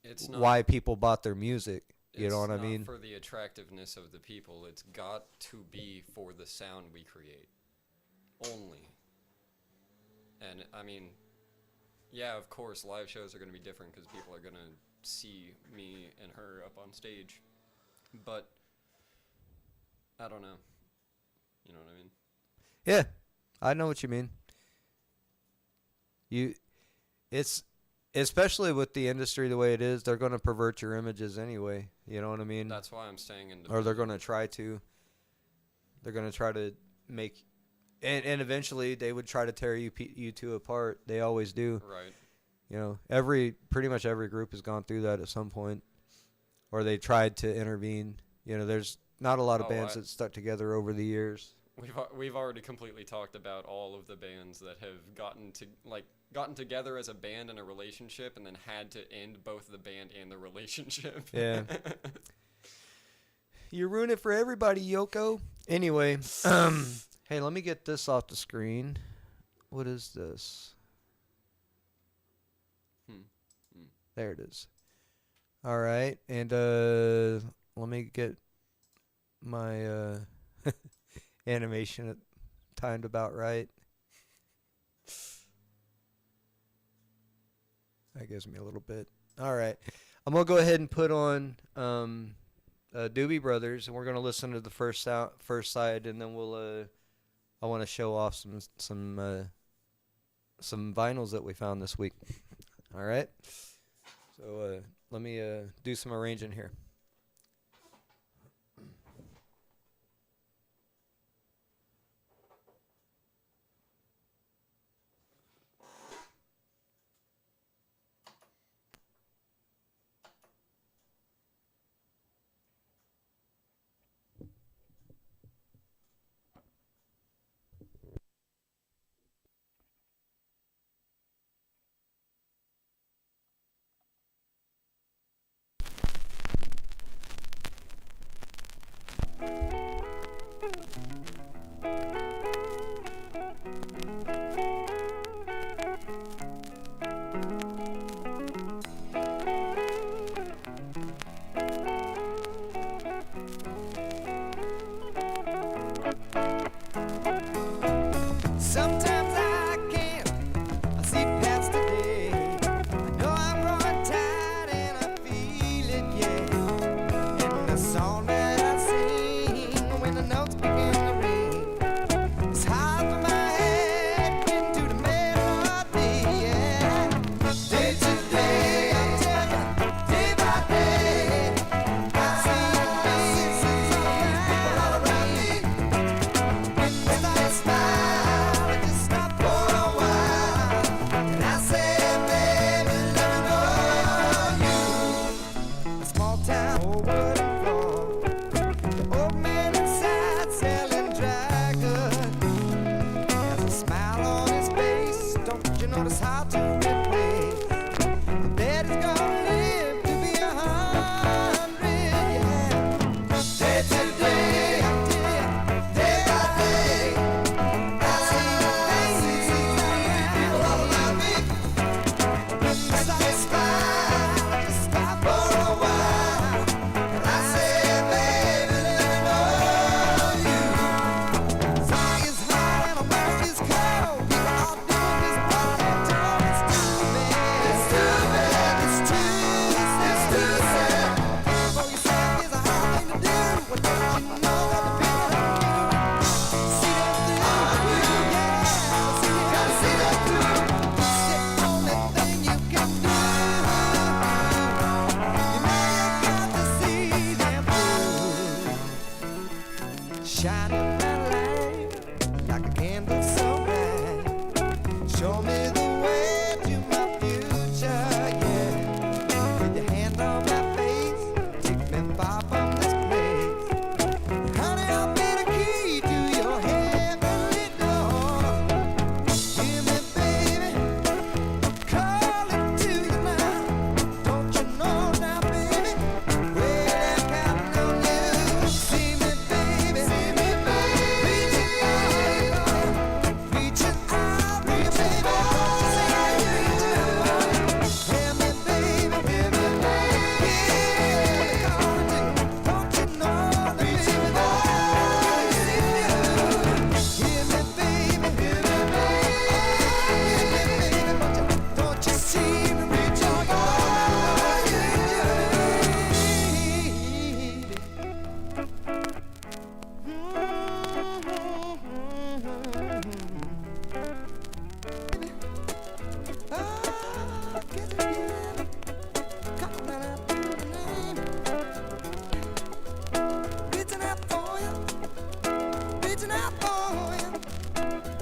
it's not. why people bought their music. You know what I It's not mean? for the attractiveness of the people. It's got to be for the sound we create. Only. And I mean, yeah, of course, live shows are going to be different because people are going to see me and her up on stage. But I don't know. You know what I mean? Yeah, I know what you mean. It's especially with the industry the way it is, they're going to pervert your images anyway. You know what I mean? That's why I'm staying independent. Or they're going to try to. They're going to try to make, and eventually they would try to tear you two apart. They always do. Right. Pretty much every group has gone through that at some point, or they tried to intervene. There's not a lot of bands that stuck together over the years. We've already completely talked about all of the bands that have gotten together as a band in a relationship and then had to end both the band and the relationship. Yeah. You ruin it for everybody, Yoko. Anyway, hey, let me get this off the screen. What is this? There it is. All right, and let me get my animation timed about right. That gives me a little bit. All right, I'm gonna go ahead and put on Doobie Brothers, and we're gonna listen to the first side, and then we'll I want to show off some vinyls that we found this week. All right, so let me do some arranging here. like a candle so bright. Show me the way to my future, yeah. With your hand on my face, take me far from this place. Honey, I'll be the key to your heavenly door. Hear me, baby, calling to you now. Don't you know now, baby, where they're counting on you. See me, baby, reaching out, reaching out, hear me, baby, hear me, calling you. Don't you know that, baby, hear me, baby, don't you see me reaching out?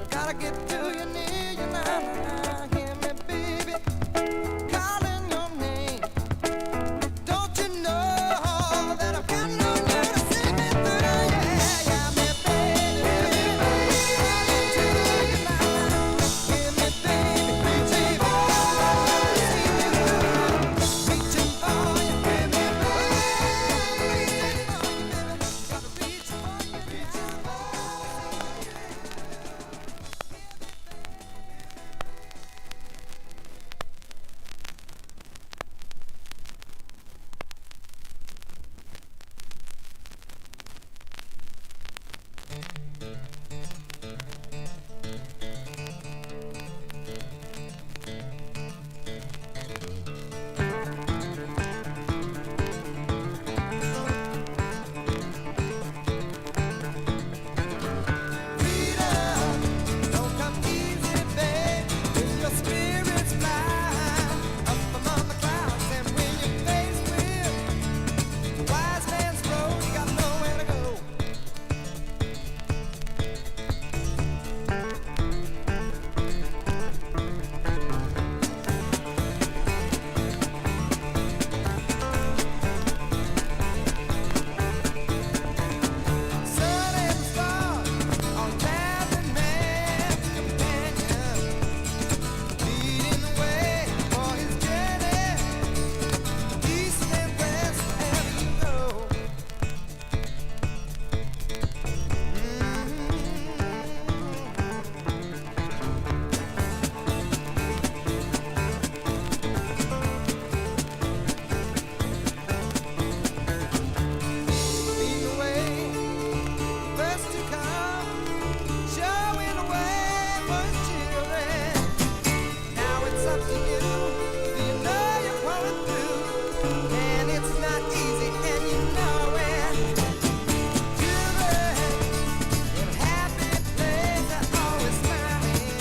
Gotta get to you, near you now. Hear me, baby, calling your name. Don't you know that I've got no way to see me through? Yeah, me, baby, calling to you now. Hear me, baby, reaching for you. Hear me, gotta reach for you. Don't come easy, babe, when your spirits fly up among the clouds, and when you're faced with the wise man's road, you got nowhere to go. Sun and stars on traveling man's companion, leading the way for his journey, east and west, wherever you go. Lead the way, first to come, showing the way for his children. Now it's up to you. You know you're going through, and it's not easy, and you know it. Children in a happy place are always smiling,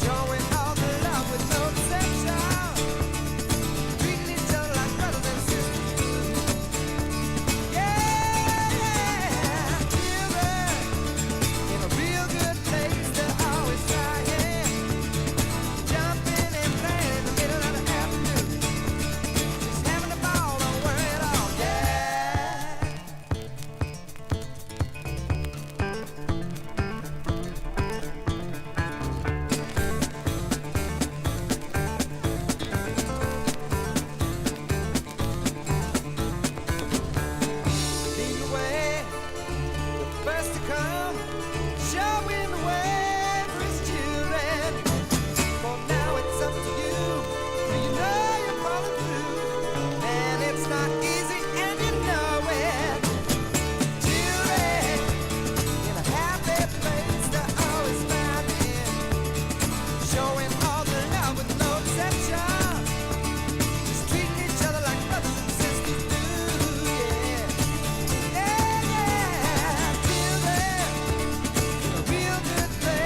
showing all the love with no exception, treating each other like brothers and sisters do. Yeah, children in a real good place, they're always trying, jumping and playing in the middle of the afternoon, just having a ball, don't worry at all. Yeah. Lead the way, the first to come, showing the way for his children. For now it's up to you. Do you know you're falling through? And it's not easy, and you know it. Children in a happy place, they're always smiling, showing all the love with no exception, just treating each other like brothers and sisters do. Yeah, children in a real good place.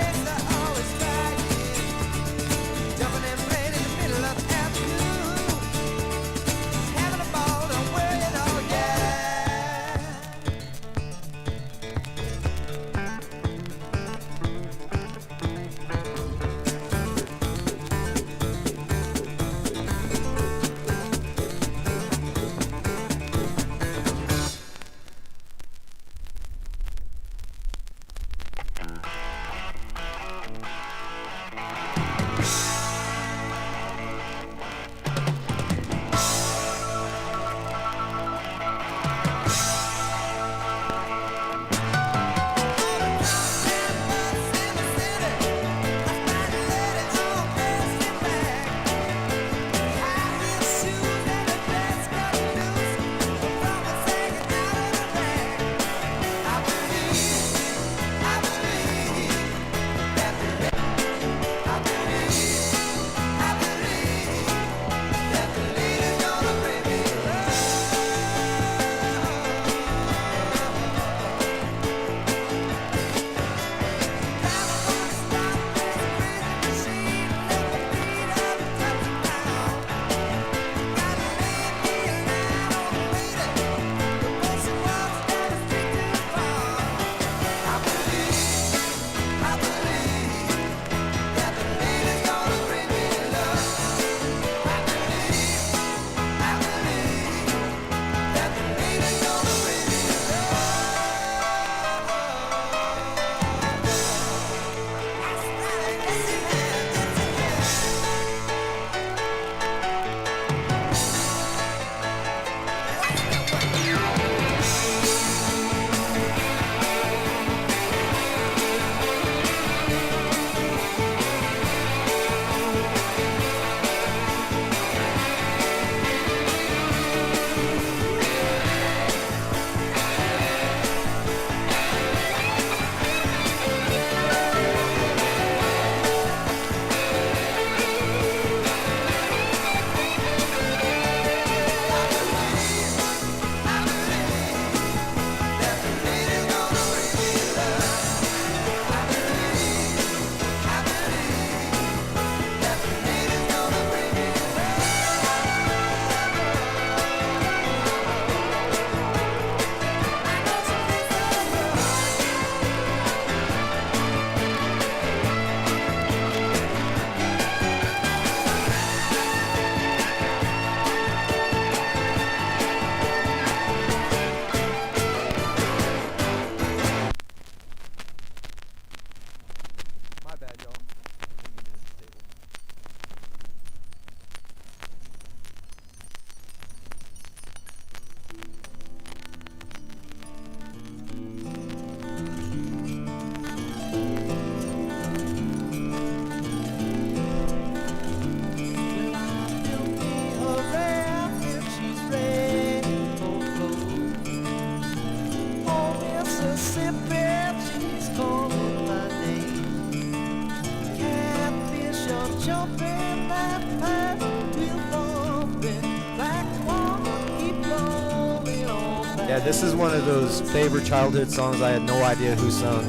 trail that path will bumping like water keep rolling on by. Yeah, this is one of those favorite childhood songs I had no idea who sung.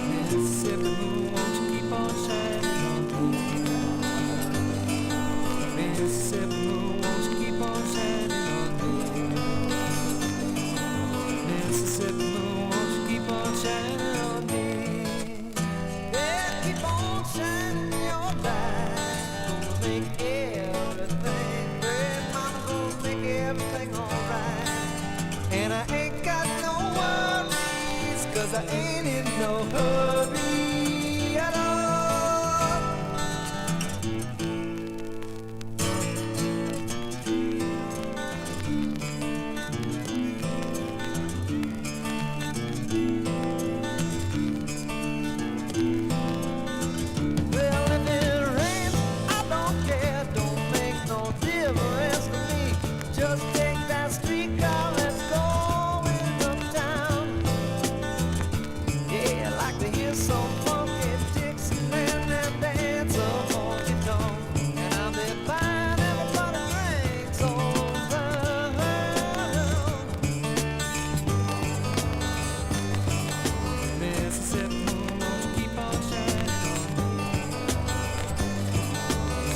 Mississippi moon, won't you keep on shining on me? Mississippi moon, won't you keep on shining on me? Mississippi moon, won't you keep on shining on me? Yeah, keep on shining your light. Gonna make everything great. Mama gonna make everything alright. And I ain't got no worries, 'cause I ain't in no hurry at all. Well, if it rains, I don't care. Don't make no difference to me. Just take that streetcar, let's go into town. Yeah, I like to hear some funky Dixieland and dance a honky tonk. And I'll be buying everybody drinks all around. Mississippi moon, won't you keep on shining on me?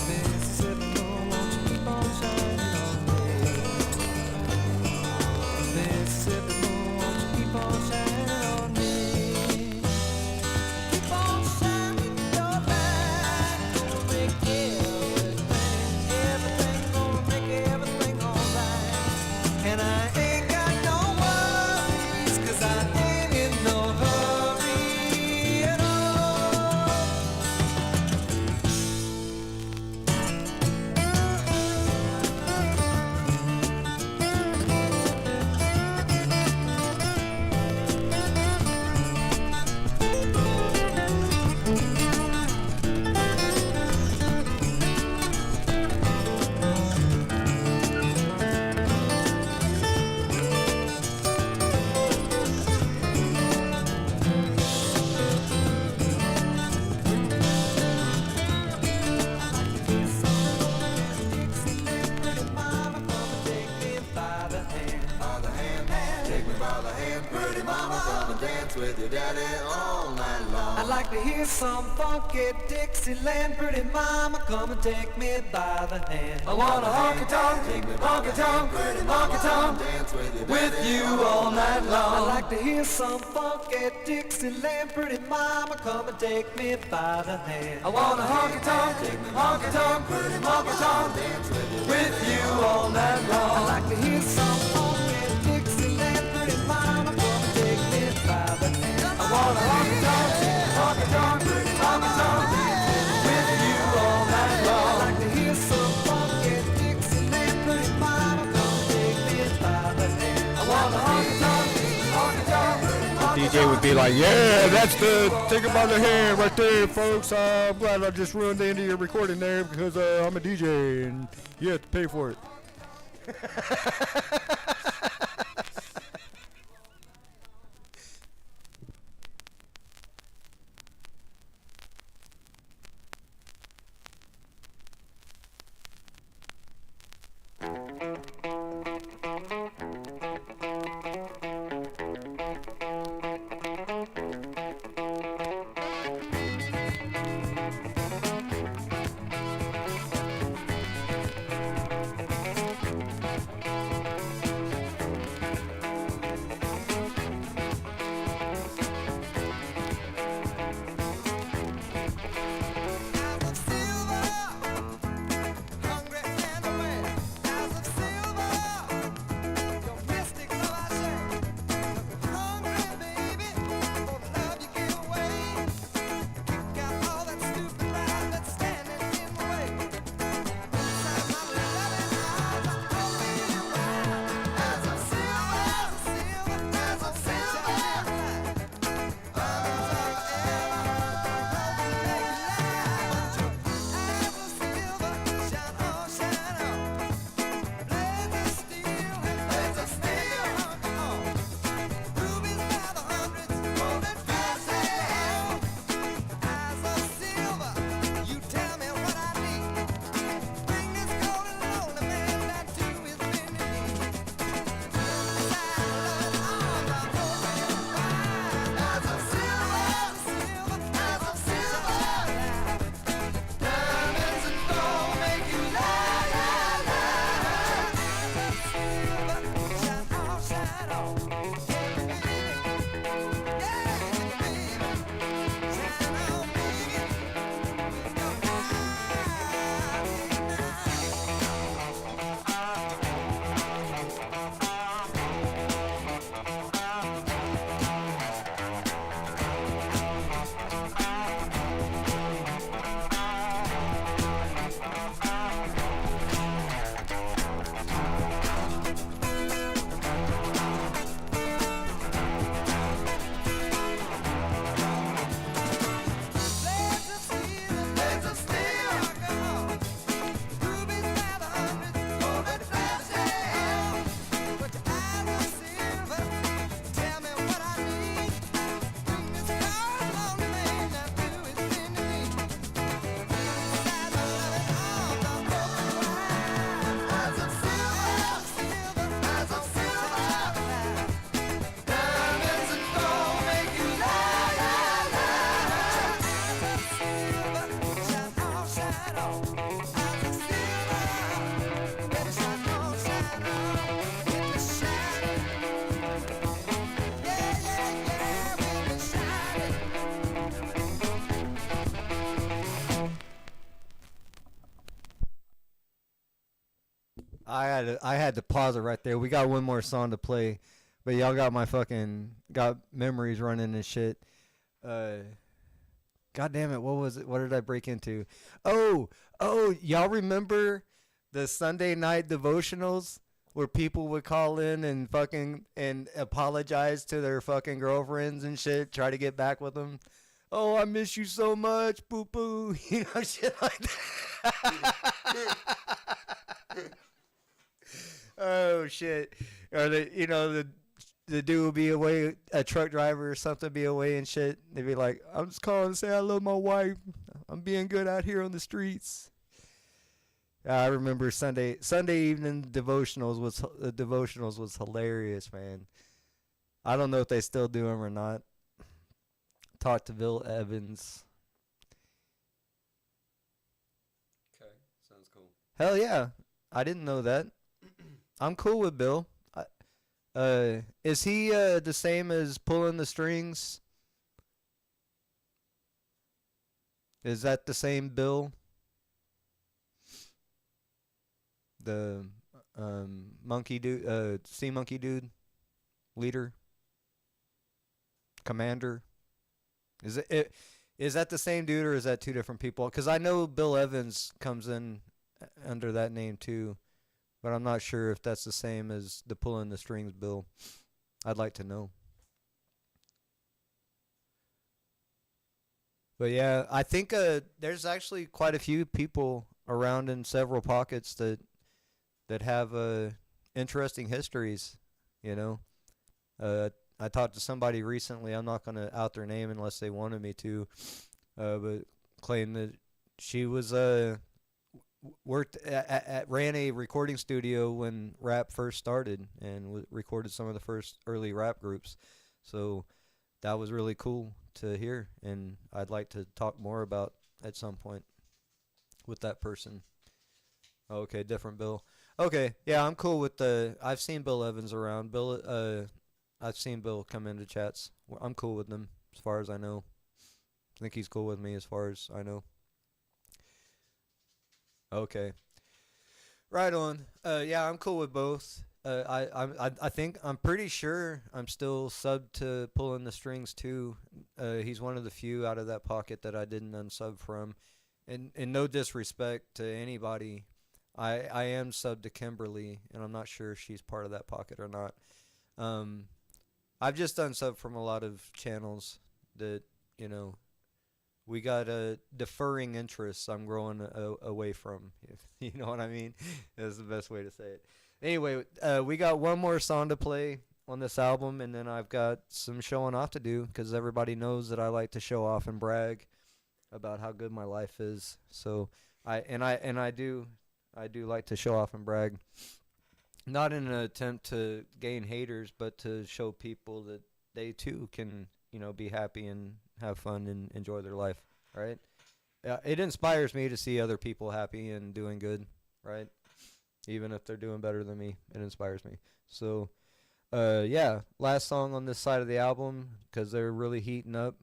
Mississippi moon, won't you keep on shining on me? Mississippi moon, won't you keep on shining on me? Keep on shining your light. Gonna make everything gonna make everything alright. And I ain't got no worries, 'cause I ain't in no hurry at all. Mama, come and take me by the hand. Take me by the hand. Pretty mama, come and dance with your daddy all night long. I'd like to hear some funky Dixieland. Pretty mama, come and take me by the hand. I want a honky tonk, honky tonk, honky tonk, dance with you all night long. I'd like to hear some funky Dixieland. Pretty mama, come and take me by the hand. I want a honky tonk, honky tonk, honky tonk, dance with you all night long. I'd like to hear some funky Dixieland. Pretty mama, come and take me by the hand. I want a honky tonk, honky tonk, honky tonk, with you all night long. I'd like to hear some funky Dixieland. Pretty mama, come and take me by the hand. I want a honky tonk, honky tonk, honky DJ would be like, yeah, that's the take it by the hand right there, folks. I'm glad I just ruined the end of your recording there because I'm a DJ and you have to pay for it. I had to pause it right there. We got one more song to play, but y'all got my fucking got memories running and shit. God damn it, what was it? What did I break into? Oh, y'all remember the Sunday night devotionals where people would call in and fucking and apologize to their fucking girlfriends and shit, try to get back with them? Oh, I miss you so much, boo boo. You know, shit like that. Oh shit. Or the dude will be away, a truck driver or something be away and shit. They'd be like, I'm just calling to say I love my wife. I'm being good out here on the streets. I remember Sunday evening devotionals was hilarious, man. I don't know if they still do them or not. Talk to Bill Evans. Okay, sounds cool. Hell yeah. I didn't know that. I'm cool with Bill. Is he the same as pulling the strings? Is that the same Bill? The monkey dude, sea monkey dude, leader, commander. Is that the same dude or is that two different people? Because I know Bill Evans comes in under that name too, but I'm not sure if that's the same as the pulling the strings Bill. I'd like to know. But yeah, I think there's actually quite a few people around in several pockets that have interesting histories, you know. I talked to somebody recently. I'm not going to out their name unless they wanted me to, but claimed that she was worked ran a recording studio when rap first started and recorded some of the first early rap groups. So that was really cool to hear, and I'd like to talk more about at some point with that person. Okay, different Bill. Okay, yeah, I'm cool with I've seen Bill Evans around. I've seen Bill come into chats. I'm cool with him as far as I know. I think he's cool with me as far as I know. Okay. Right on. Yeah, I'm cool with both. I think I'm pretty sure I'm still subbed to Pulling the Strings too. He's one of the few out of that pocket that I didn't unsub from. And no disrespect to anybody, I am subbed to Kimberly, and I'm not sure if she's part of that pocket or not. I've just unsubbed from a lot of channels that, you know, we got deferring interests I'm growing away from, if you know what I mean. That's the best way to say it. Anyway, we got one more song to play on this album, and then I've got some showing off to do because everybody knows that I like to show off and brag about how good my life is. So I do like to show off and brag, not in an attempt to gain haters, but to show people that they too can, you know, be happy and have fun and enjoy their life, right? It inspires me to see other people happy and doing good, right? Even if they're doing better than me, it inspires me. So, yeah, last song on this side of the album because they're really heating up,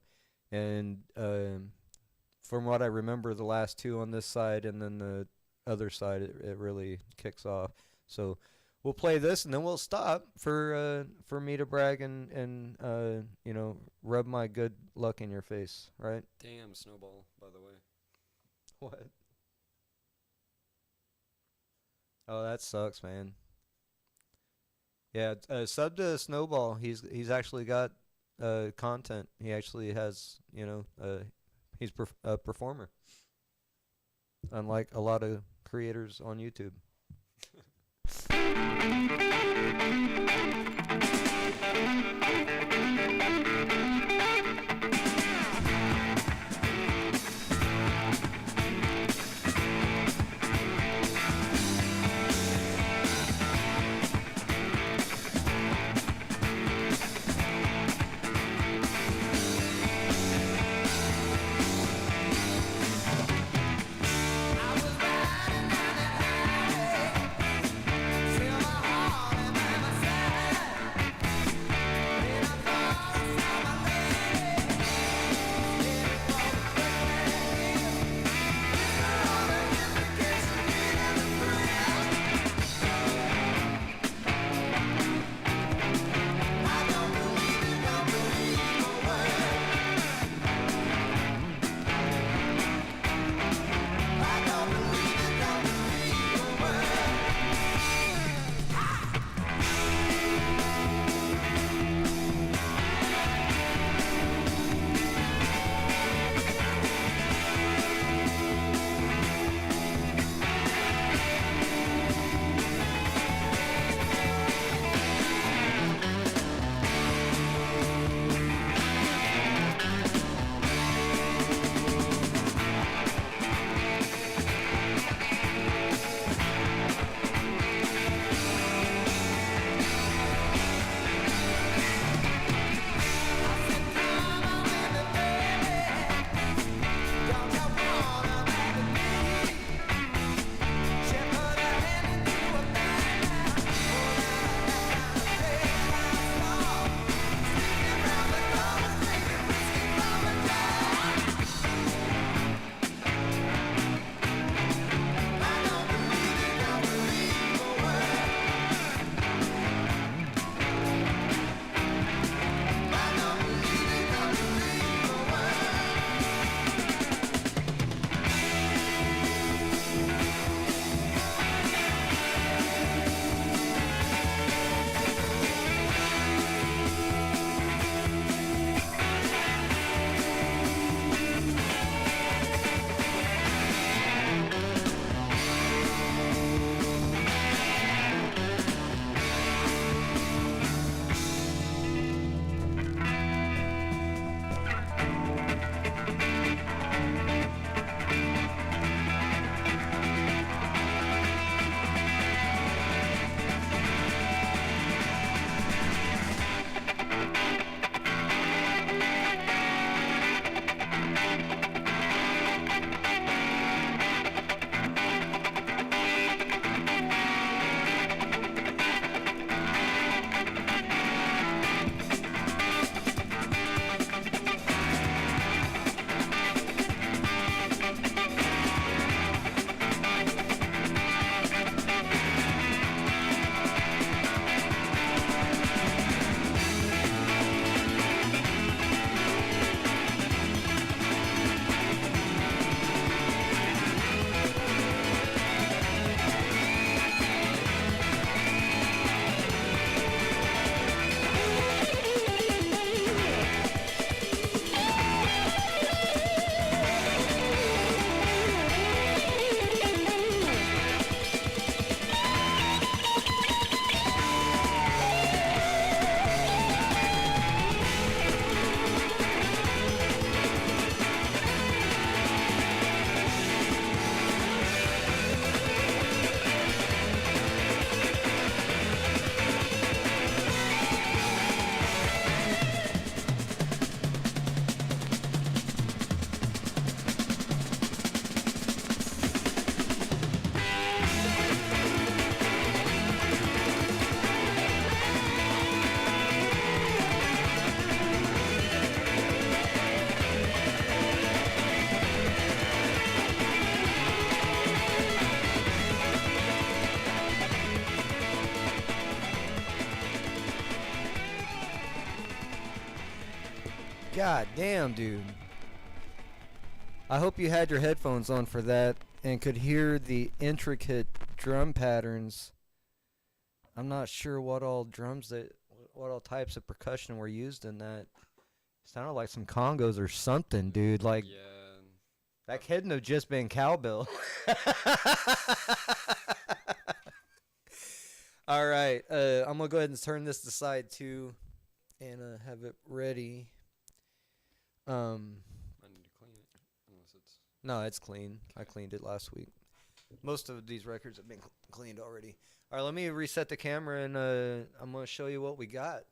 and from what I remember, the last two on this side and then the other side, it really kicks off. So we'll play this and then we'll stop for me to brag and you know, rub my good luck in your face, right? Damn, Snowball, by the way. What? Oh, that sucks, man. Yeah, sub to Snowball. He's actually got content. He actually has, you know, he's a performer. Unlike a lot of creators on YouTube. I was riding down the highway. God damn, dude. I hope you had your headphones on for that and could hear the intricate drum patterns. I'm not sure what all what all types of percussion were used in that. Sounded like some congos or something, dude. Like, Yeah. that couldn't have just been cowbell. All right, I'm gonna go ahead and turn this to side 2 and have it ready. I need to clean it. Unless it's. No, it's clean. I cleaned it last week. Most of these records have been cleaned already. All right, let me reset the camera and I'm gonna show you what we got.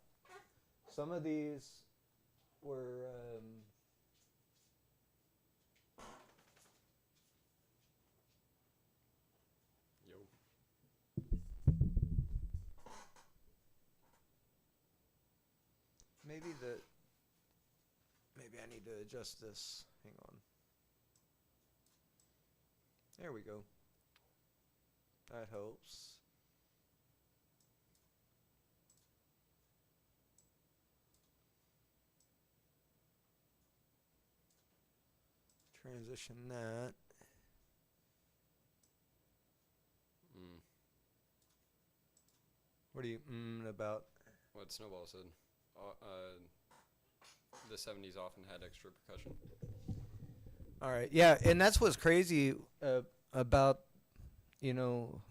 Some of these were. Yo. Maybe I need to adjust this. Hang on. There we go. That helps. Transition that. Mm. What are you about? What Snowball said. The 70s often had extra percussion. All right, yeah, and that's what's crazy about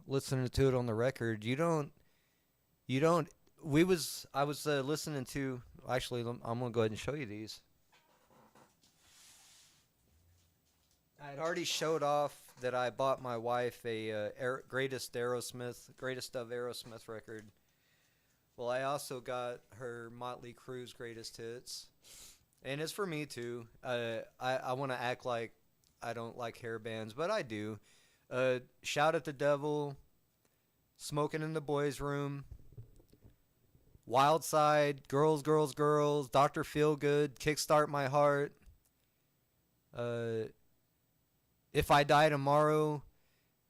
listening to it on the record. I was listening to. Actually, I'm gonna go ahead and show you these. I had already showed off that I bought my wife a greatest of Aerosmith record. Well, I also got her Motley Crue's greatest hits. And it's for me too. I want to act like I don't like hair bands, but I do. Shout at the Devil, Smoking in the Boys' Room, Wild Side, Girls, Girls, Girls, Dr. Feelgood, Kickstart My Heart, If I Die Tomorrow.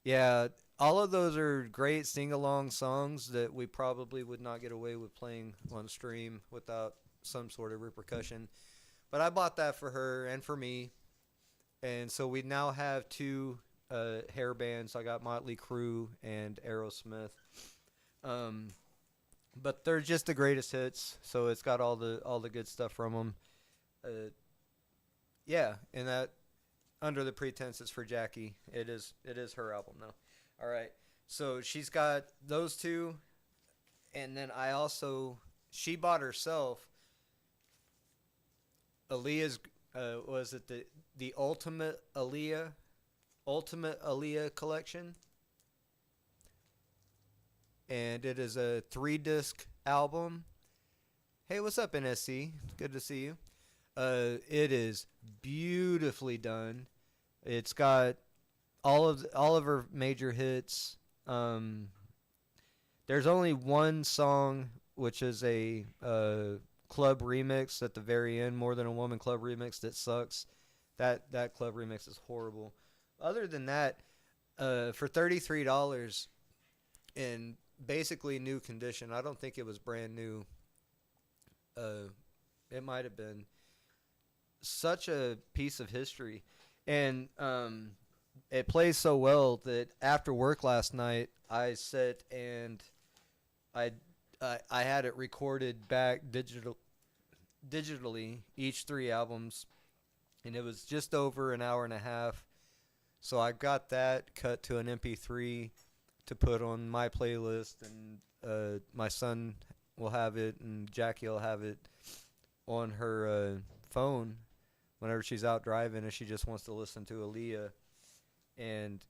Yeah, all of those are great sing-along songs that we probably would not get away with playing on stream without some sort of repercussion. But I bought that for her and for me. And so we now have 2 hair bands. I got Motley Crue and Aerosmith. But they're just the greatest hits, so it's got all the good stuff from them. Yeah, and that under the pretense it's for Jackie. It is her album now. All right. So she's got those 2, and then she bought herself Aaliyah's was it the Ultimate Aaliyah collection, and it is a 3-disc album. Hey, what's up, NSC? Good to see you. It is beautifully done. It's got all of her major hits. There's only one song which is a club remix at the very end, More Than a Woman club remix, that sucks. That club remix is horrible. Other than that, for $33 in basically new condition, I don't think it was brand new. It might have been. Such a piece of history, and it plays so well that after work last night, I sat and I had it recorded back digitally, each 3 albums, and it was just over an hour and a half. So I got that cut to an MP3 to put on my playlist, and my son will have it, and Jackie will have it on her phone whenever she's out driving and she just wants to listen to Aaliyah. And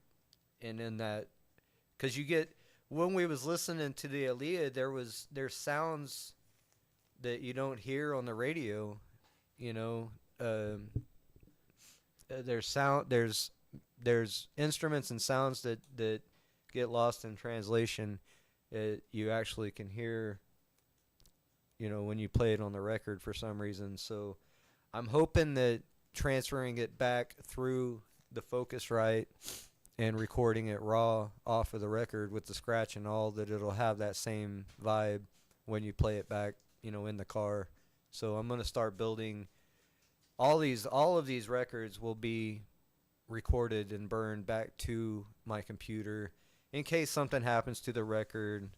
in that, because you get, when we was listening to the Aaliyah, there's sounds that you don't hear on the radio, there's instruments and sounds that get lost in translation. You actually can hear, when you play it on the record for some reason. So I'm hoping that transferring it back through the Focusrite and recording it raw off of the record with the scratch and all, that it'll have that same vibe when you play it back, in the car. So I'm going to start building all of these records will be recorded and burned back to my computer in case something happens to the record.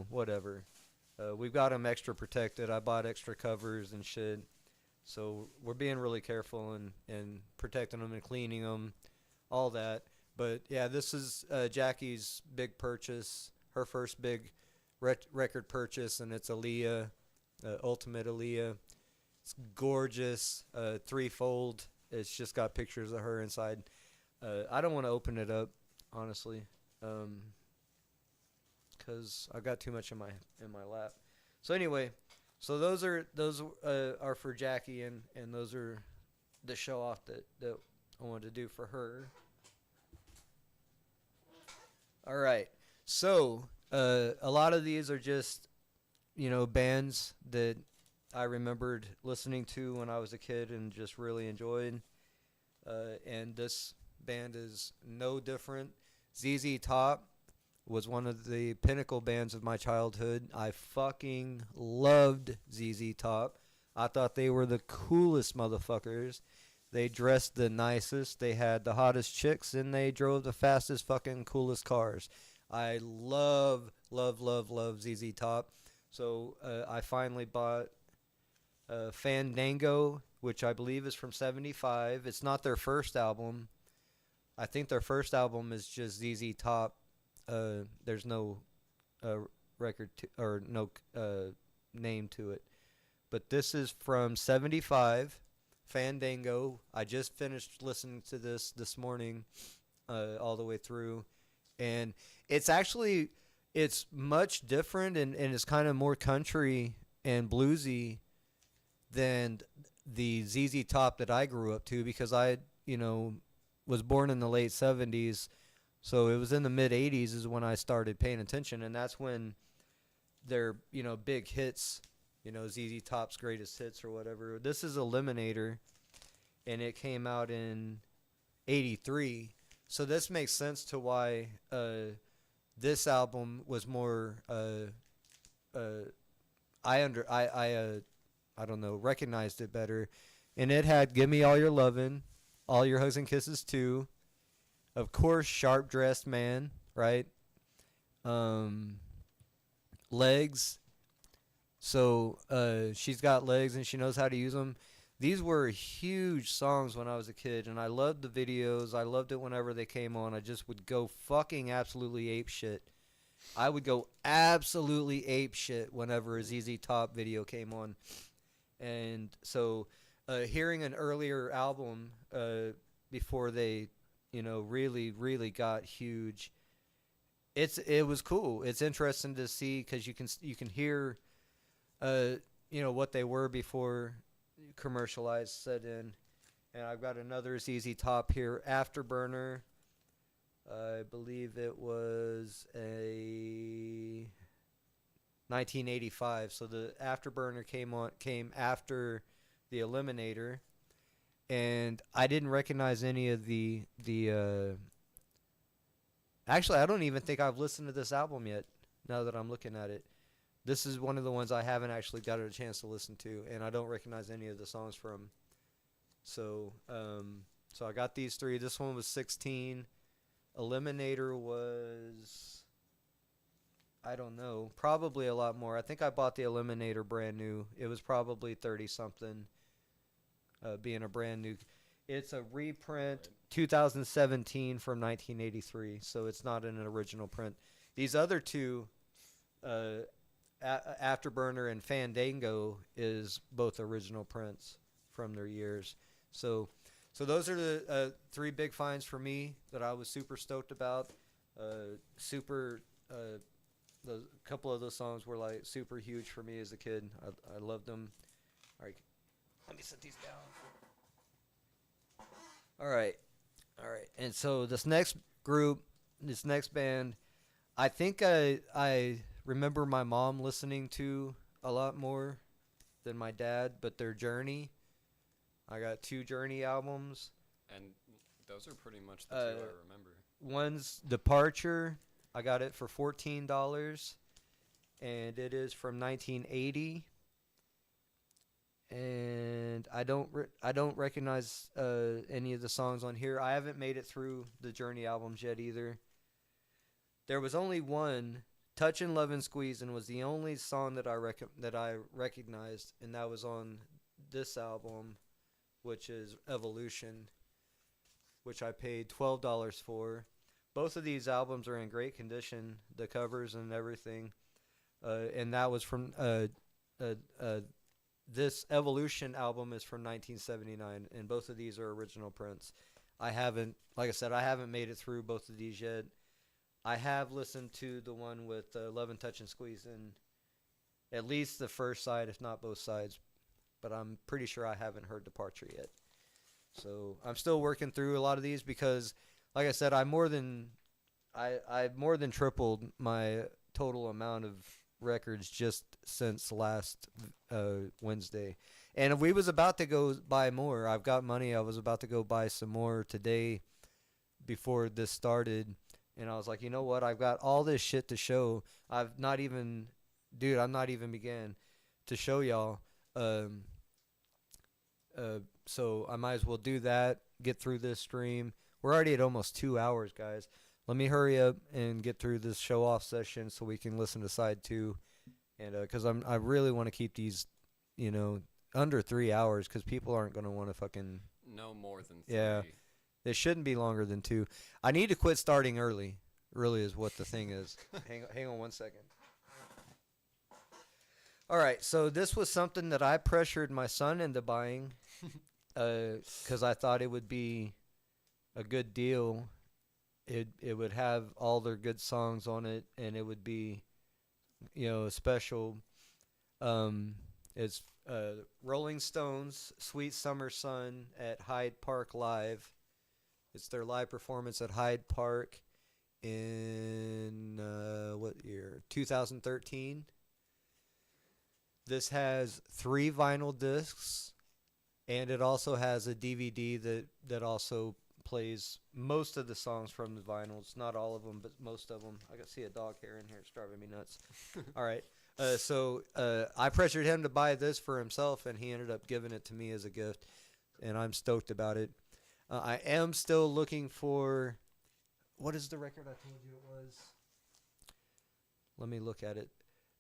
Whatever. We've got them extra protected. I bought extra covers and shit. So we're being really careful and protecting them and cleaning them, all that. But yeah, this is Jackie's big purchase, her first big record purchase, and it's Aaliyah, Ultimate Aaliyah. It's gorgeous, threefold. It's just got pictures of her inside. I don't want to open it up, honestly, because I've got too much in my lap. So anyway, so those are for Jackie, and those are the show off that I wanted to do for her. All right, so a lot of these are just bands that I remembered listening to when I was a kid and just really enjoyed. And this band is no different. ZZ Top was one of the pinnacle bands of my childhood. I fucking loved ZZ Top. I thought they were the coolest motherfuckers. They dressed the nicest. They had the hottest chicks, and they drove the fastest fucking coolest cars. I love ZZ Top. So I finally bought Fandango, which I believe is from '75. It's not their first album. I think their first album is just ZZ Top. There's no record or no name to it. But this is from '75, Fandango. I just finished listening to this morning, all the way through, and it's much different and it's kind of more country and bluesy than the ZZ Top that I grew up to, because I was born in the late '70s. So it was in the mid '80s is when I started paying attention, and that's when their big hits, ZZ Top's greatest hits or whatever. This is Eliminator, and it came out in '83. So this makes sense to why this album was more I don't know, recognized it better, and it had "Give Me All Your Lovin'," "All Your Hugs and Kisses Too." Of course, Sharp Dressed Man, right? Legs. So she's got legs and she knows how to use them. These were huge songs when I was a kid, and I loved the videos. I loved it whenever they came on. I just would go fucking absolutely ape shit. I would go absolutely ape shit whenever a ZZ Top video came on. And so hearing an earlier album before they really got huge, it was cool. It's interesting to see, because you can hear what they were before commercialized set in. And I've got another ZZ Top here, Afterburner. I believe it was a 1985. So the Afterburner came after the Eliminator. And I didn't recognize any of the actually, I don't even think I've listened to this album yet, now that I'm looking at it. This is one of the ones I haven't actually got a chance to listen to, and I don't recognize any of the songs from. So so I got these three. This one was 16. Eliminator was, I don't know, probably a lot more. I think I bought the Eliminator brand new. It was probably 30 something. Being a brand new, it's a reprint, 2017 from 1983, so it's not an original print. These other two, Afterburner and Fandango, is both original prints from their years. So those are the three big finds for me that I was super stoked about. A couple of those songs were like super huge for me as a kid. I loved them. All right. Let me set these down. All right. And so this next band, I think I remember my mom listening to a lot more than my dad, but their Journey. I got 2 Journey albums. And those are pretty much the 2 I remember. One's Departure. I got it for $14, and it is from 1980. And I don't recognize any of the songs on here. I haven't made it through the Journey albums yet either. There was only one, "Touchin' Lovin' Squeezin'" was the only song that I recognized, and that was on this album, which is Evolution, which I paid $12 for. Both of these albums are in great condition, the covers and everything. And that was from this Evolution album is from 1979, and both of these are original prints. I haven't, like I said, I haven't made it through both of these yet. I have listened to the one with Love and Touch and Squeeze in at least the first side, if not both sides, but I'm pretty sure I haven't heard Departure yet. So I'm still working through a lot of these because, like I said, I more than tripled my total amount of records just since last Wednesday. And if we was about to go buy more, I've got money. I was about to go buy some more today before this started. And I was like, you know what? I've got all this shit to show. I'm not even began to show y'all. So I might as well do that, get through this stream. We're already at almost 2 hours, guys. Let me hurry up and get through this show-off session so we can listen to side 2. And because I really want to keep these, under 3 hours because people aren't going to want to fucking... No more than 3. Yeah. It shouldn't be longer than 2. I need to quit starting early, really is what the thing is. Hang on 1 second. All right, so this was something that I pressured my son into buying because I thought it would be a good deal. It would have all their good songs on it, and it would be, special. It's Rolling Stones' "Sweet Summer Sun" at Hyde Park Live. It's their live performance at Hyde Park in, what year? 2013. This has 3 vinyl discs, and it also has a DVD that also plays most of the songs from the vinyls. Not all of them, but most of them. I can see a dog hair in here. It's driving me nuts. All right. So I pressured him to buy this for himself, and he ended up giving it to me as a gift, and I'm stoked about it. I am still looking for... What is the record I told you it was? Let me look at it.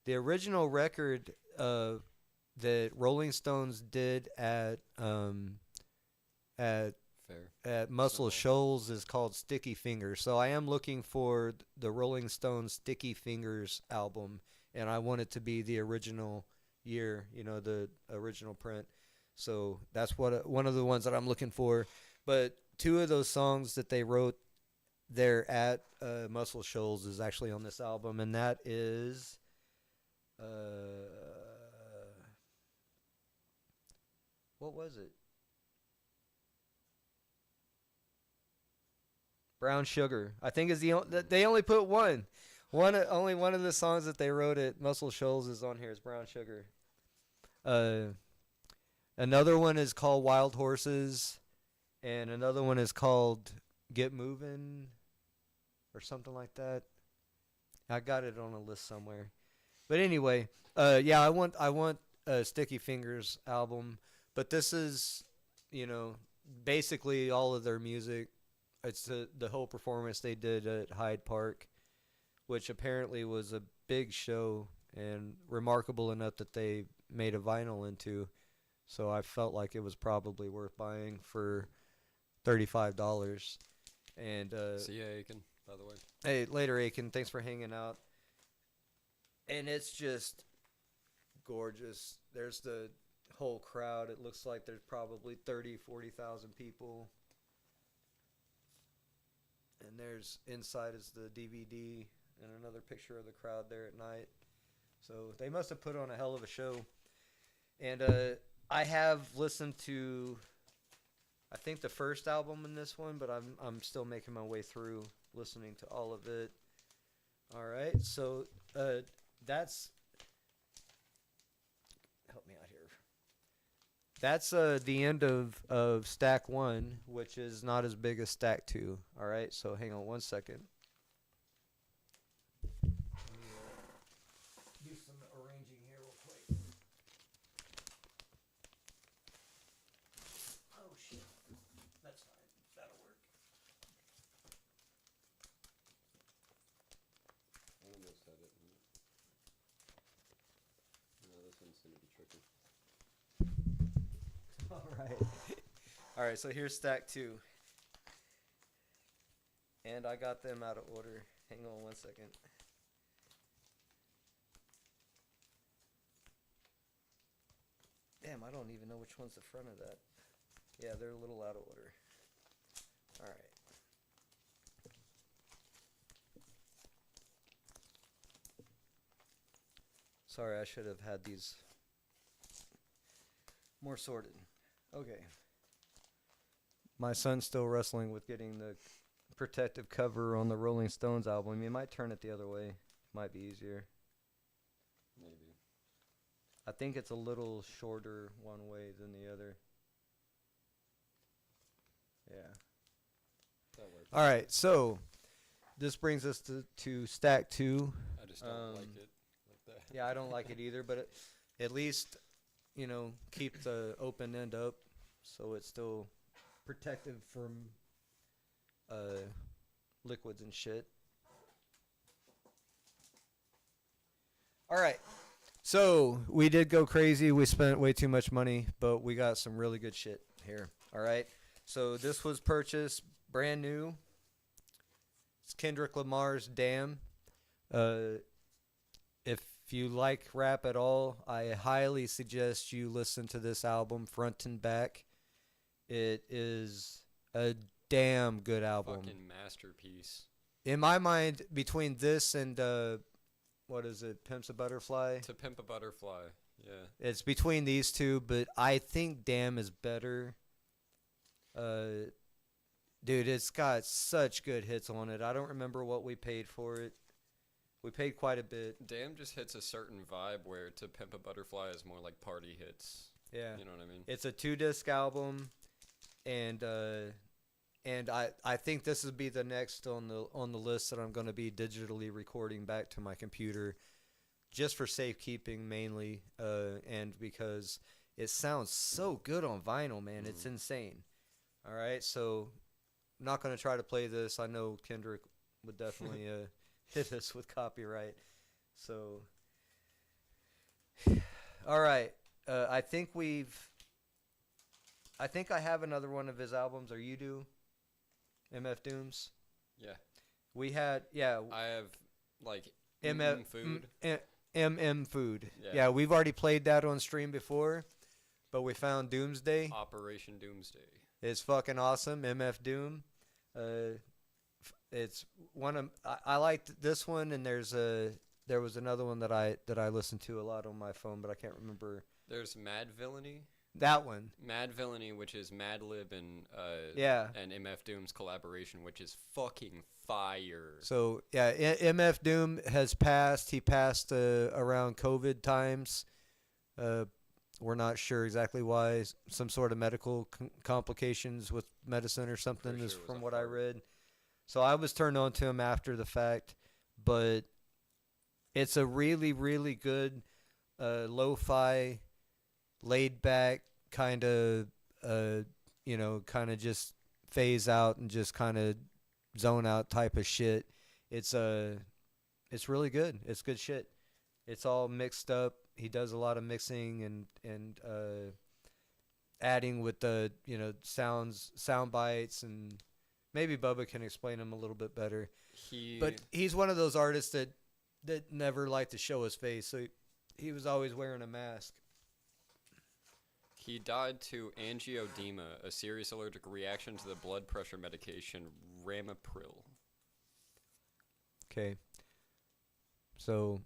The original record that Rolling Stones did at Muscle Shoals is called Sticky Fingers. So I am looking for the Rolling Stones Sticky Fingers album, and I want it to be the original year, the original print. So that's one of the ones that I'm looking for. But 2 of those songs that they wrote there at Muscle Shoals is actually on this album, and that is what was it? Brown Sugar. I think is they only put one. Only one of the songs that they wrote at Muscle Shoals is on here. Is Brown Sugar. Another one is called Wild Horses, and another one is called Get Movin', or something like that. I got it on a list somewhere. But anyway, yeah, I want a Sticky Fingers album, but this is, basically all of their music. It's the whole performance they did at Hyde Park, which apparently was a big show and remarkable enough that they made a vinyl into. So I felt like it was probably worth buying for $35. And See ya, Aiken, by the way. hey, later, Aiken. Thanks for hanging out. And it's just gorgeous. There's the whole crowd. It looks like there's probably 40,000 people. And there's inside is the DVD and another picture of the crowd there at night. So they must have put on a hell of a show. And I have listened to, I think, the first album in this one, but I'm still making my way through listening to all of it. All right, so that's, help me out here. That's the end of stack 1, which is not as big as stack 2. All right, so hang on 1 second. Let me do some arranging here real quick. All right. All right, so here's stack 2. And I got them out of order. Hang on one second. Damn, I don't even know which one's the front of that. Yeah, they're a little out of order. All right. Sorry, I should have had these more sorted. Okay. My son's still wrestling with getting the protective cover on the Rolling Stones album. You might turn it the other way. Might be easier. Maybe. I think it's a little shorter one way than the other. Yeah. That works. All right, so this brings us to stack 2. I just don't like it like that. Yeah, I don't like it either, but at least, keep the open end up so it's still protective from liquids and shit. All right. So we did go crazy. We spent way too much money, but we got some really good shit here. All right. So this was purchased brand new. It's Kendrick Lamar's Damn. If you like rap at all, I highly suggest you listen to this album front and back. It is a damn good album. Fucking masterpiece. In my mind, between this and what is it, Pimp's a Butterfly? To Pimp a Butterfly. Yeah. It's between these two, but I think Damn is better. Dude, it's got such good hits on it. I don't remember what we paid for it. We paid quite a bit. Damn just hits a certain vibe where To Pimp a Butterfly is more like party hits. Yeah. You know what I mean? It's a 2-disc album, and I think this would be the next on the list that I'm going to be digitally recording back to my computer, just for safekeeping mainly, and because it sounds so good on vinyl, man. It's insane. All right, so I'm not going to try to play this. I know Kendrick would definitely hit us with copyright. So, all right. I think I have another one of his albums, or you do, MF Doom's. Yeah. We had, yeah, I have, like, MF Food. MM Food. Yeah. Yeah, we've already played that on stream before, but we found Doomsday. Operation Doomsday. It's fucking awesome, MF Doom. It's one of I liked this one, and there was another one that I listened to a lot on my phone, but I can't remember There's Mad Villainy. that one. Mad Villainy, which is Madlib and Yeah. and MF Doom's collaboration, which is fucking fire. So yeah, MF Doom has passed. He passed around COVID times. We're not sure exactly why. Some sort of medical complications with medicine or something Pretty is sure it was from a what I heart. read. So I was turned on to him after the fact, but it's a really, really good lo-fi, laid-back kind of, kind of just phase out and just kind of zone out type of shit. It's really good. It's good shit. It's all mixed up. He does a lot of mixing and adding with the sound bites, and maybe Bubba can explain him a little bit better. But he's one of those artists that never liked to show his face, so he was always wearing a mask. He died to angioedema, a serious allergic reaction to the blood pressure medication Ramipril. Okay. So,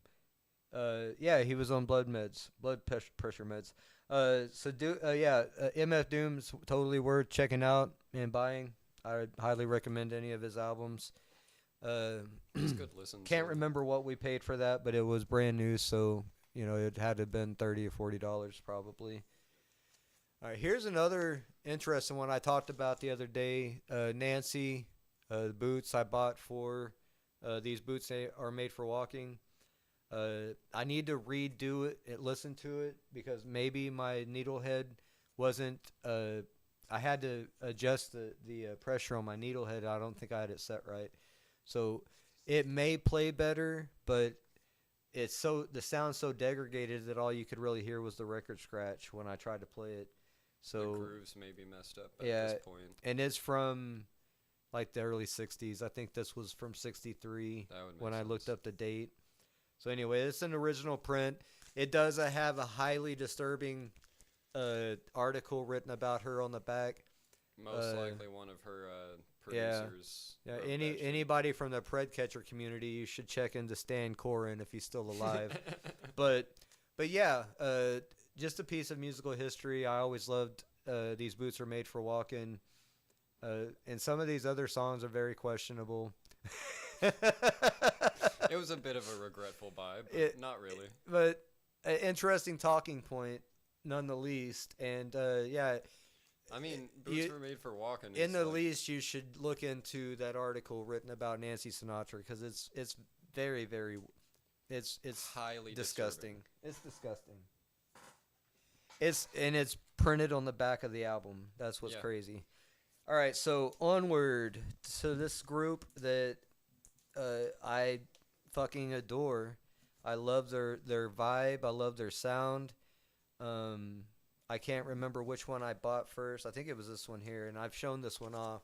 yeah, he was on blood pressure meds. MF Doom's totally worth checking out and buying. I highly recommend any of his albums. It's good listen. Can't remember what we paid for that, but it was brand new, so it had to have been $30 or $40 probably. All right, here's another interesting one I talked about the other day. Nancy, the boots I bought for these boots are made for walking. I need to redo it, listen to it, because maybe my needle head wasn't. I had to adjust the pressure on my needle head. I don't think I had it set right, so it may play better, but the sound's so degraded that all you could really hear was the record scratch when I tried to play it. The So grooves may be messed up at yeah, this point. and it's from like the early 60s. I think this was from 63 That would make when I looked sense. up the date. So anyway, it's an original print. It does have a highly disturbing article written about her on the back. Most likely one of her yeah. producers. Yeah, wrote that shit. anybody from the Predcatcher community, you should check into Stan Corin if he's still alive. but yeah, just a piece of musical history. I always loved These Boots Are Made for Walking. And some of these other songs are very questionable. It was a bit of a regretful vibe, but not really. But an interesting talking point, none the least. And yeah, I mean, boots were made for walking. in is the like- least, you should look into that article written about Nancy Sinatra because it's very very it's highly disgusting. disturbing. It's disgusting. It's printed on the back of the album. That's what's Yeah. crazy. All right, so onward to this group that I fucking adore. I love their vibe. I love their sound. I can't remember which one I bought first. I think it was this one here, and I've shown this one off,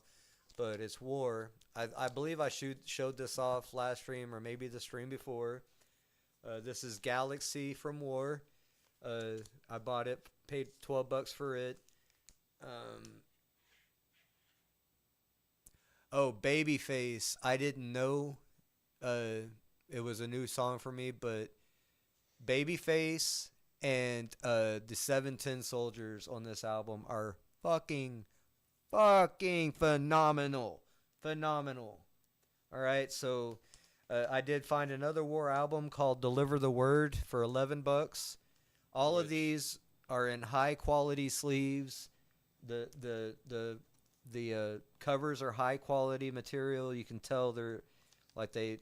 but it's War. I believe I showed this off last stream or maybe the stream before. This is Galaxy from War. I bought it, paid $12 for it. Oh, Babyface. I didn't know it was a new song for me, but Babyface and the 710 Soldiers on this album are fucking phenomenal. Phenomenal. All right, so I did find another War album called Deliver the Word for $11. All of Which- these are in high quality sleeves. The covers are high quality material. You can tell they're like they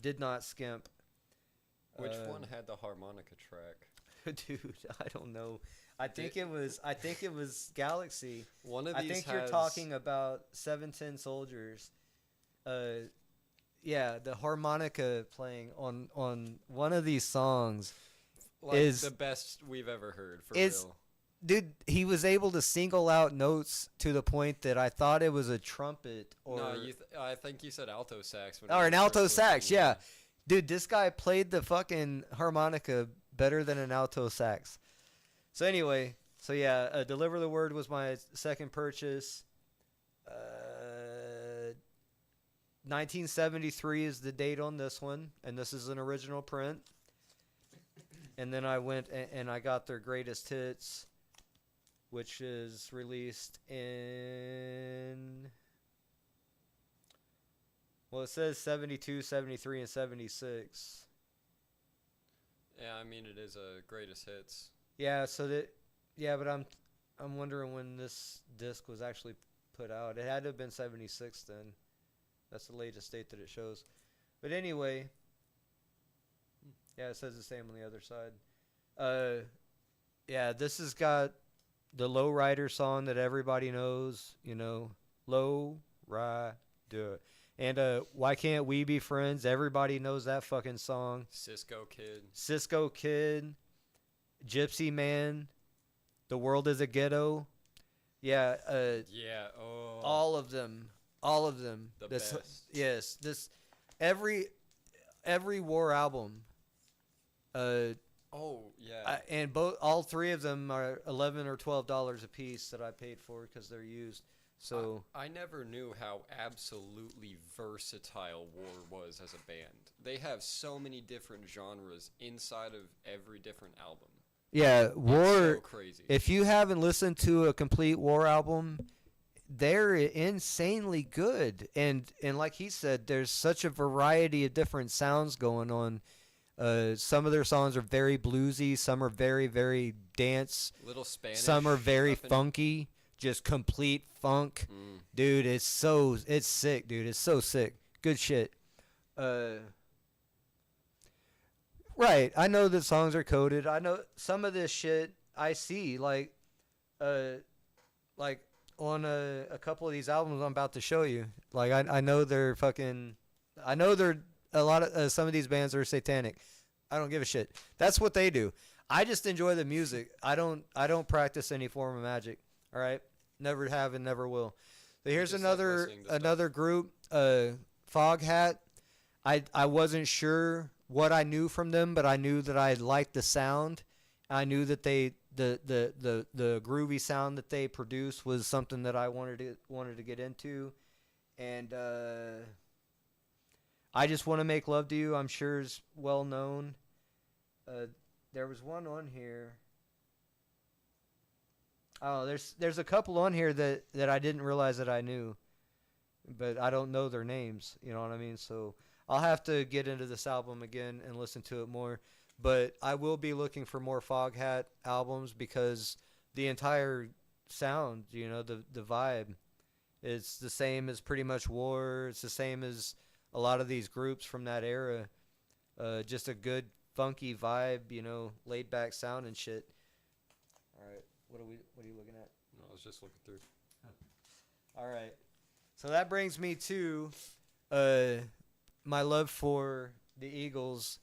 did not skimp. Which one had the harmonica track? Dude, I don't know. I think it was Galaxy. One of I these think has, you're talking about 710 Soldiers. Yeah, the harmonica playing on one of these songs. like, is- the best we've ever heard, for is- real. Dude, he was able to single out notes to the point that I thought it was a trumpet or No, I think you said alto sax. When or we an were alto first sax. listening, Yeah, dude, this guy played the fucking harmonica better than an alto sax. So anyway, so yeah, Deliver the Word was my second purchase. 1973 is the date on this one, and this is an original print. And then I went and I got their greatest hits, which is released in, well, it says 72, 73, and 76. Yeah, I mean, it is a greatest hits. Yeah, but I'm wondering when this disc was actually put out. It had to have been 76 then. That's the latest date that it shows. But anyway, yeah, it says the same on the other side. Yeah, this has got the Low Rider song that everybody knows, Low Rider. And Why Can't We Be Friends? Everybody knows that fucking song. Cisco Kid. Cisco Kid, Gypsy Man, The World Is a Ghetto. Yeah, Yeah. Oh. all of them. The This- best. Yes, every War album. Oh yeah. And all three of them are $11 or $12 a piece that I paid for because they're used. So I never knew how absolutely versatile War was as a band. They have so many different genres inside of every different album. yeah, It's War. so crazy. If you haven't listened to a complete War album, they're insanely good. And like he said, there's such a variety of different sounds going on. Some of their songs are very bluesy. Some are very, very dance. Little Spanish. Some are very stuff in- funky. Just complete funk. Mm. Dude, it's sick, dude. It's so sick. Good shit. Right. I know that songs are coded. I know some of this shit I see like on a couple of these albums I'm about to show you. Like I know they're fucking I know they're a lot of some of these bands are satanic. I don't give a shit. That's what they do. I just enjoy the music. I don't practice any form of magic. All right, never have and never will. So here's just like another listening to stuff. another group. Fog Hat. I wasn't sure what I knew from them, but I knew that I liked the sound. I knew that the groovy sound that they produce was something that I wanted to get into, and I Just Want to Make Love to You, I'm sure is well known. There was one on here. Oh, there's a couple on here that I didn't realize that I knew, but I don't know their names. You know what I mean? So I'll have to get into this album again and listen to it more. But I will be looking for more Foghat albums because the entire sound, the vibe, is the same as pretty much War. It's the same as a lot of these groups from that era. Just a good funky vibe, laid back sound and shit. All right, what are you looking at? No, I was just looking through. All right, so that brings me to my love for the Eagles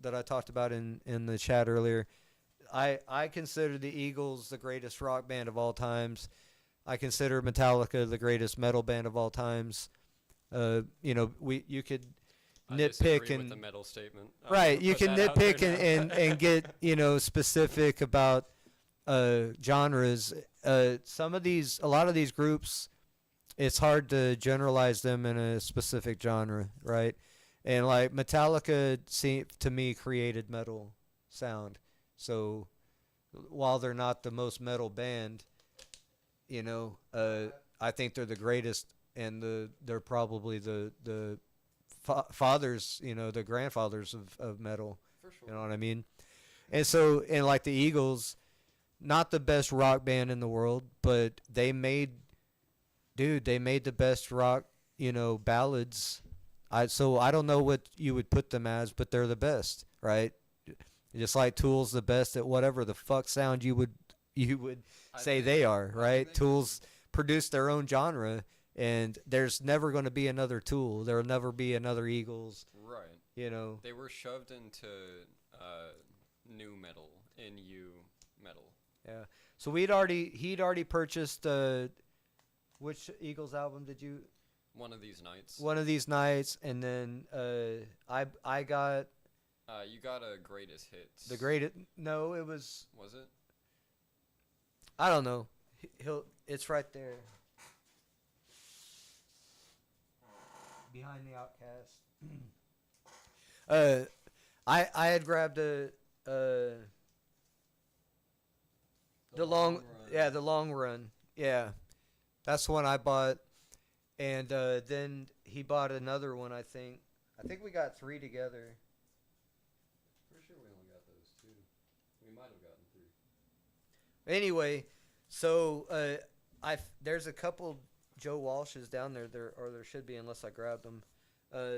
that I talked about in the chat earlier. I consider the Eagles the greatest rock band of all times. I consider Metallica the greatest metal band of all times. You could I nitpick disagree and with the metal statement. right. You Put can that out there nitpick now. and get specific about genres. A lot of these groups, it's hard to generalize them in a specific genre, right? And like Metallica, to me, created metal sound. So while they're not the most metal band, I think they're the greatest, and they're probably the fathers, the grandfathers of metal. For sure. You know what I mean? And like the Eagles, not the best rock band in the world, but they made the best rock, ballads. So I don't know what you would put them as, but they're the best, right? Just like Tool's the best at whatever the fuck sound you would say think- they are, I right? think- Tools produce their own genre, and there's never going to be another Tool. There'll never be another Eagles, Right. They were shoved into new metal, NU metal. Yeah. So he'd already purchased which Eagles album did you? One of these nights. One of These Nights, and then I got You got a greatest hits. the greatest. No, it was, Was it? I don't know. It's right there. Behind the Outcast. I had grabbed the long Run. yeah, the long run. Yeah. That's the one I bought. And then he bought another one, I think. I think we got 3 together. Pretty sure we only got those 2. We might have gotten 3. Anyway, so there's a couple Joe Walshes down there, or there should be, unless I grabbed them.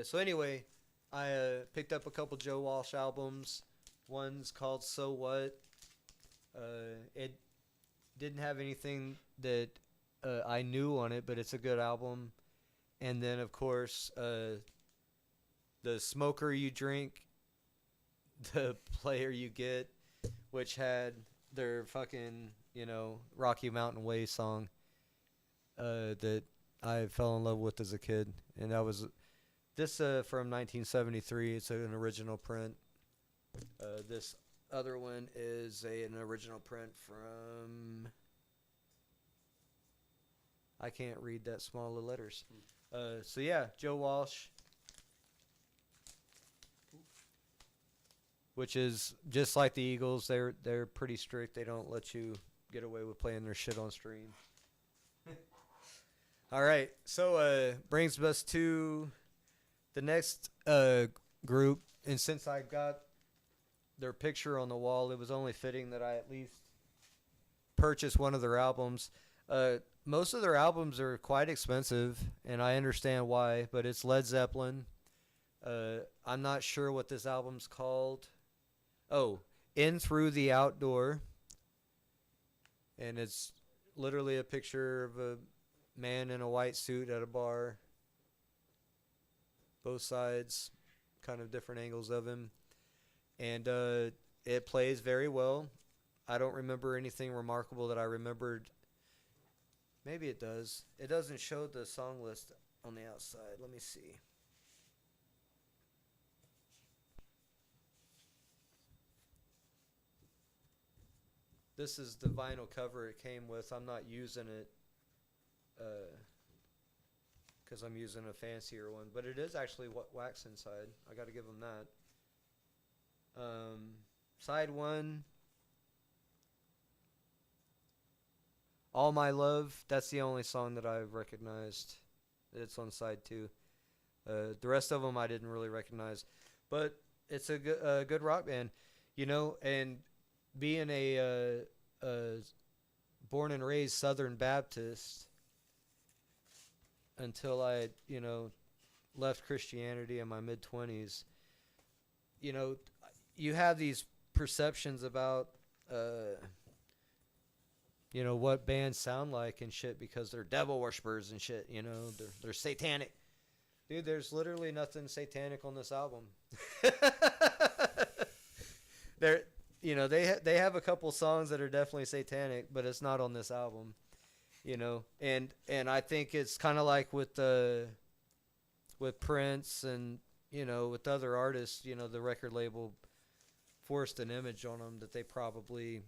So anyway, I picked up a couple Joe Walsh albums. One's called So What. It didn't have anything that I knew on it, but it's a good album. And then, of course, The Smoker You Drink, The Player You Get, which had their fucking, Rocky Mountain Way song that I fell in love with as a kid. And that was this from 1973. It's an original print. This other one is an original print from... I can't read that small of letters. So yeah, Joe Walsh, which is just like the Eagles. They're pretty strict. They don't let you get away with playing their shit on stream. All right, so brings us to the next group, and since I got their picture on the wall, it was only fitting that I at least purchase one of their albums. Most of their albums are quite expensive, and I understand why, but it's Led Zeppelin. I'm not sure what this album's called. Oh, In Through the Outdoor. And it's literally a picture of a man in a white suit at a bar. Both sides, kind of different angles of him. and it plays very well. I don't remember anything remarkable that I remembered. Maybe it does. It doesn't show the song list on the outside. Let me see. This is the vinyl cover it came with. I'm not using it because I'm using a fancier one, but it is actually wax inside. I got to give them that. Side one, All My Love. That's the only song that I've recognized. It's on side two. The rest of them I didn't really recognize, but it's a good rock band, you know. And being a born and raised Southern Baptist until I, you know, left Christianity in my mid-20s, you know, you have these perceptions about, you know, what bands sound like and shit because they're devil worshippers and shit, you know, they're satanic. Dude, there's literally nothing satanic on this album. They're, you know, they have a couple songs that are definitely satanic, but it's not on this album, you know. And I think it's kind of like with Prince and, you know, with other artists, you know, the record label forced an image on them that they probably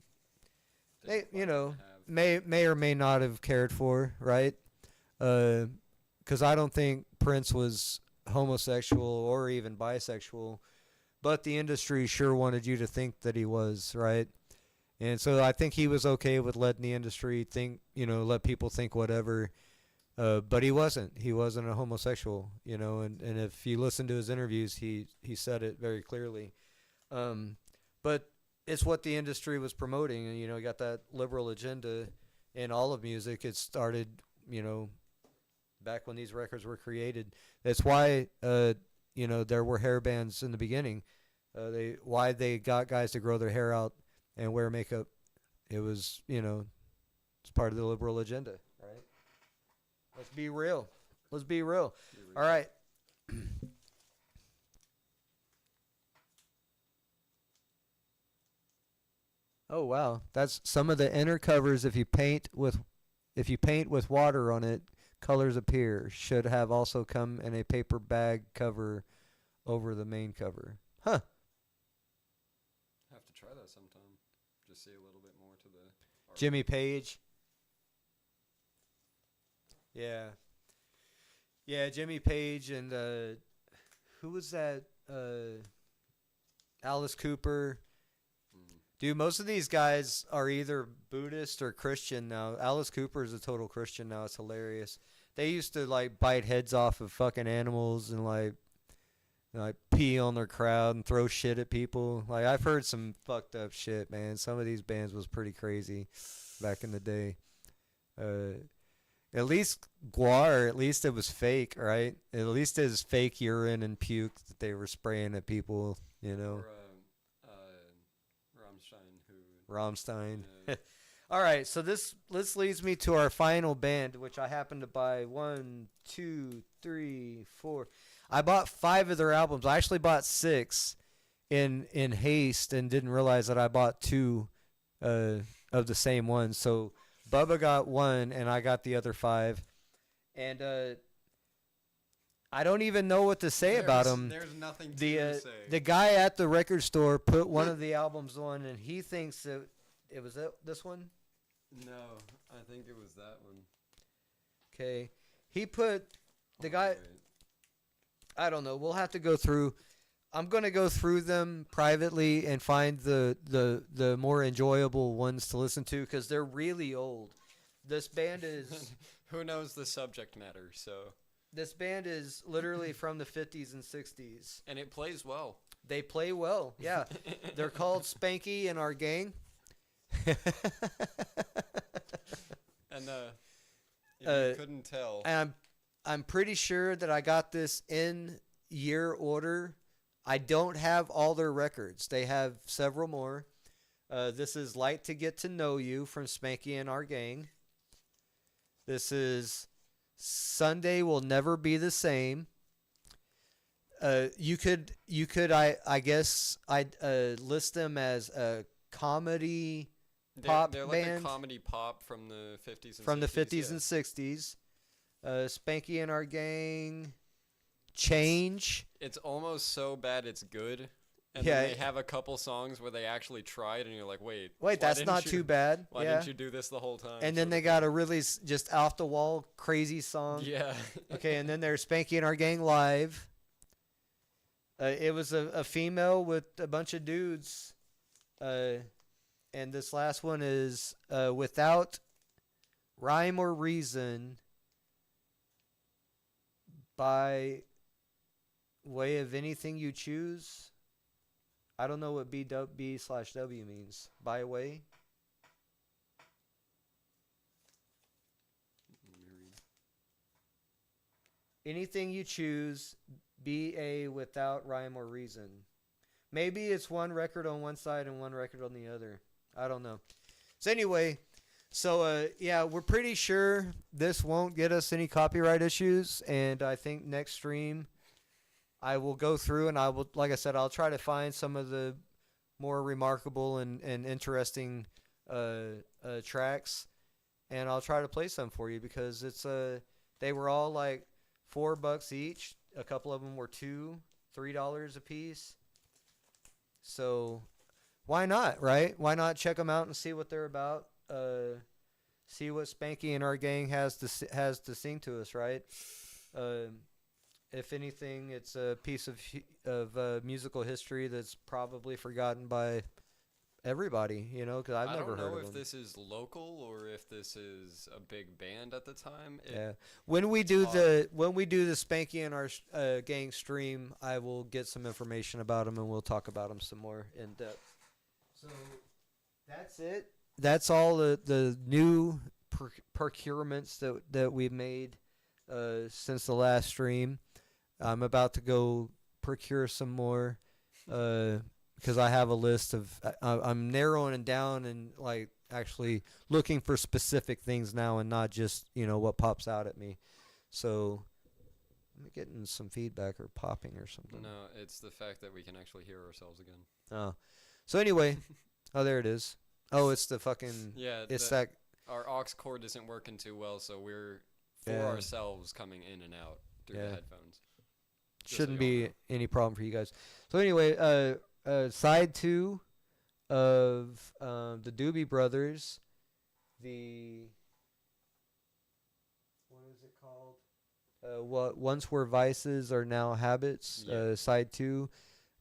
you know, may or may not have cared for, right? Because I don't think Prince was homosexual or even bisexual, but the industry sure wanted you to think that he was, right? And so I think he was okay with letting the industry think, you know, let people think whatever. But he wasn't. He wasn't a homosexual, you know, and if you listen to his interviews, he said it very clearly. But it's what the industry was promoting, and, you know, got that liberal agenda in all of music. It started, you know, back when these records were created. That's why, you know, there were hair bands in the beginning. Why they got guys to grow their hair out and wear makeup. It was, you know, it's part of the liberal agenda, right? Let's be real. Let's be real. All right. Oh wow, that's some of the inner covers. If you paint with water on it, colors appear. Should have also come in a paper bag cover over the main cover. Huh. Have to try that sometime. Just see a little bit more to the art. Jimmy Page. Yeah. Yeah, Jimmy Page and who was that? Alice Cooper. Dude, most of these guys are either Buddhist or Christian now. Alice Cooper is a total Christian now. It's hilarious. They used to, like, bite heads off of fucking animals and, like pee on their crowd and throw shit at people. Like, I've heard some fucked up shit, man. Some of these bands was pretty crazy back in the day. At least Guar, at least it was fake, right? At least it was fake urine and puke that they were spraying at people, you know. Or Rammstein, who... Rammstein. Yeah. All right, so this leads me to our final band, which I happened to buy 1, 2, 3, 4. I bought 5 of their albums. I actually bought 6 in haste and didn't realize that I bought 2 of the same one. So Bubba got 1 and I got the other 5. And I don't even know what to say about them. There's nothing to say. The guy at the record store put one of the albums on, and he thinks that it was this one. No, I think it was that one. Okay, he put the guy. Wait. I don't know. We'll have to go through. I'm gonna go through them privately and find the more enjoyable ones to listen to because they're really old. This band is. Who knows the subject matter? So. This band is literally from the 50s and 60s. And it plays well. They play well, yeah. They're called Spanky and Our Gang. And if you couldn't tell. And I'm pretty sure that I got this in year order. I don't have all their records. They have several more. This is Light to Get to Know You from Spanky and Our Gang. This is Sunday Will Never Be the Same. I guess I'd list them as a comedy They're, pop they're like band a comedy pop from the 50s and from 60s. the 50s yeah. and 60s. Spanky and Our Gang, Change. It's almost so bad it's good. And Yeah, then they have a couple songs where they actually tried, and you're like, wait, Wait, why that's didn't not you- too bad. Why yeah. didn't you do this the whole time? And then sort they of got a really just off the wall crazy thing. song. Yeah. Okay, and then there's Spanky and Our Gang Live. It was a female with a bunch of dudes. And this last one is Without Rhyme or Reason by way of anything you choose. I don't know what B/W means. By way? Anything you choose, BA without rhyme or reason. Maybe it's one record on one side and one record on the other. I don't know. So anyway, yeah, we're pretty sure this won't get us any copyright issues, and I think next stream I will go through and I will, like I said, I'll try to find some of the more remarkable and interesting tracks, and I'll try to play some for you because they were all like $4 each. A couple of them were $2-3 a piece. So why not, right? Why not check them out and see what they're about? See what Spanky and Our Gang has to sing to us, right? If anything, it's a piece of musical history that's probably forgotten by everybody, because I've I never don't heard know of if them. this is local or if this is a big band at the time. Yeah. When we do the Spanky and Our Gang stream, I will get some information about them and we'll talk about them some more in depth. So that's it. That's all the new procurements that we've made since the last stream. I'm about to go procure some more because I have a list of I'm narrowing it down and like actually looking for specific things now and not just what pops out at me. So I'm getting some feedback or popping or something. No, it's the fact that we can actually hear ourselves again. Oh, so anyway, oh there it is. Oh, it's the fucking Yeah, that. our aux cord isn't working too well, so we're for Yeah. ourselves coming in and out through Yeah. the headphones. Just so Shouldn't y'all be know. any problem for you guys. So anyway, side 2 of the Doobie Brothers, what is it called? What once were vices are now habits. Yeah. Side 2,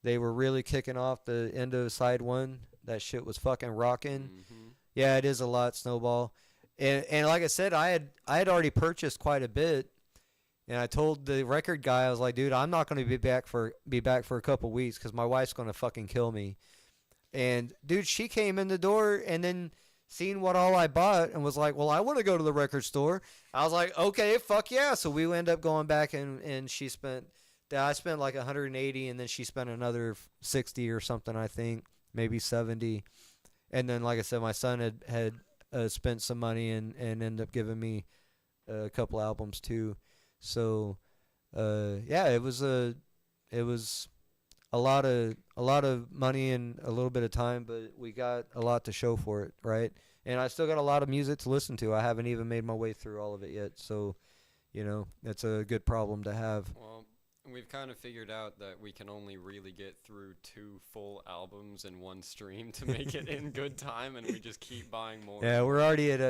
they were really kicking off the end of side 1. That shit was fucking rocking. Mhm. Yeah, it is a lot, Snowball. And like I said, I had already purchased quite a bit, and I told the record guy, I was like, dude, I'm not going to be back for a couple weeks because my wife's going to fucking kill me. And dude, she came in the door and then seen what all I bought and was like, well, I want to go to the record store. I was like, okay, fuck yeah. So we end up going back and I spent like 180 and then she spent another 60 or something, I think, maybe 70. And then, like I said, my son had spent some money and ended up giving me a couple albums too. So, yeah, it was a lot of money in a little bit of time, but we got a lot to show for it, right? And I still got a lot of music to listen to. I haven't even made my way through all of it yet. So, it's a good problem to have. Well, we've kind of figured out that we can only really get through 2 full albums in one stream to make it in good time, and we just keep buying more. Yeah, we're already at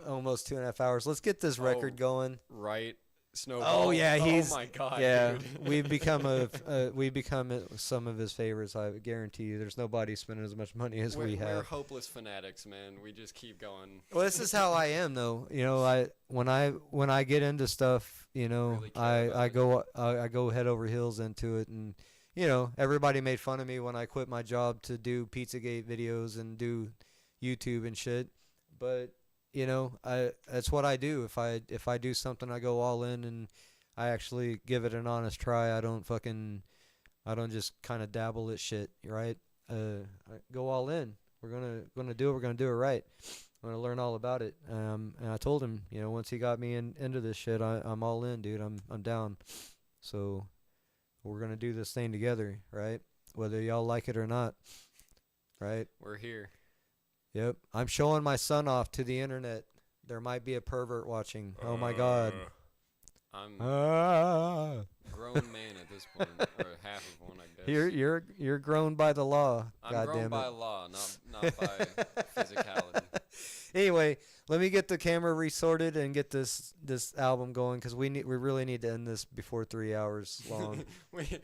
almost 2.5 hours. Let's get this record going. Right, Snowball. Oh yeah, he's Oh my god. yeah. Dude. we've become some of his favorites. I guarantee you. There's nobody spending as much money as we We're have. hopeless fanatics, man. We just keep going. Well, this is how I am, though. When I get into stuff, Really care I about I go head over heels into it, and everybody made fun of me when I quit my job to do Pizzagate videos and do YouTube and shit. But that's what I do. If I do something, I go all in and I actually give it an honest try. I don't just kind of dabble at shit, right? I go all in. We're gonna do it. We're gonna do it right. I'm gonna learn all about it. And I told him, once he got me into this shit, I'm all in, dude. I'm down. So We're gonna do this thing together, right? Whether y'all like it or not, right? We're here. Yep. I'm showing my son off to the internet. There might be a pervert watching. Oh my God. I'm Ah. a grown man at this point, or half of one, I guess. You're grown by the law. I'm God grown damn it. by law, not by physicality. Anyway, let me get the camera resorted and get this album going because we really need to end this before 3 hours long.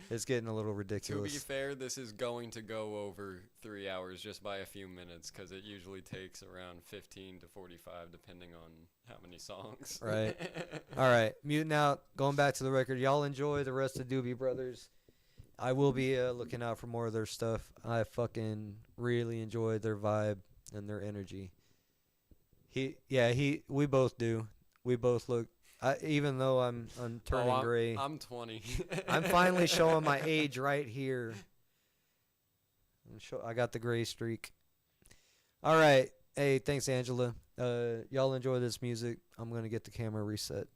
It's getting a little To be ridiculous. fair, this is going to go over 3 hours just by a few minutes because it usually takes around 15 to 45 depending on how many songs. Right. All right, muting out. Going back to the record. Y'all enjoy the rest of Doobie Brothers. I will be looking out for more of their stuff. I fucking really enjoy their vibe and their energy. We both do. We both look. Even though I'm turning gray. I'm 20. I'm finally showing my age right here. I got the gray streak. All right. Hey, thanks, Angela. Y'all enjoy this music. I'm going to get the camera reset.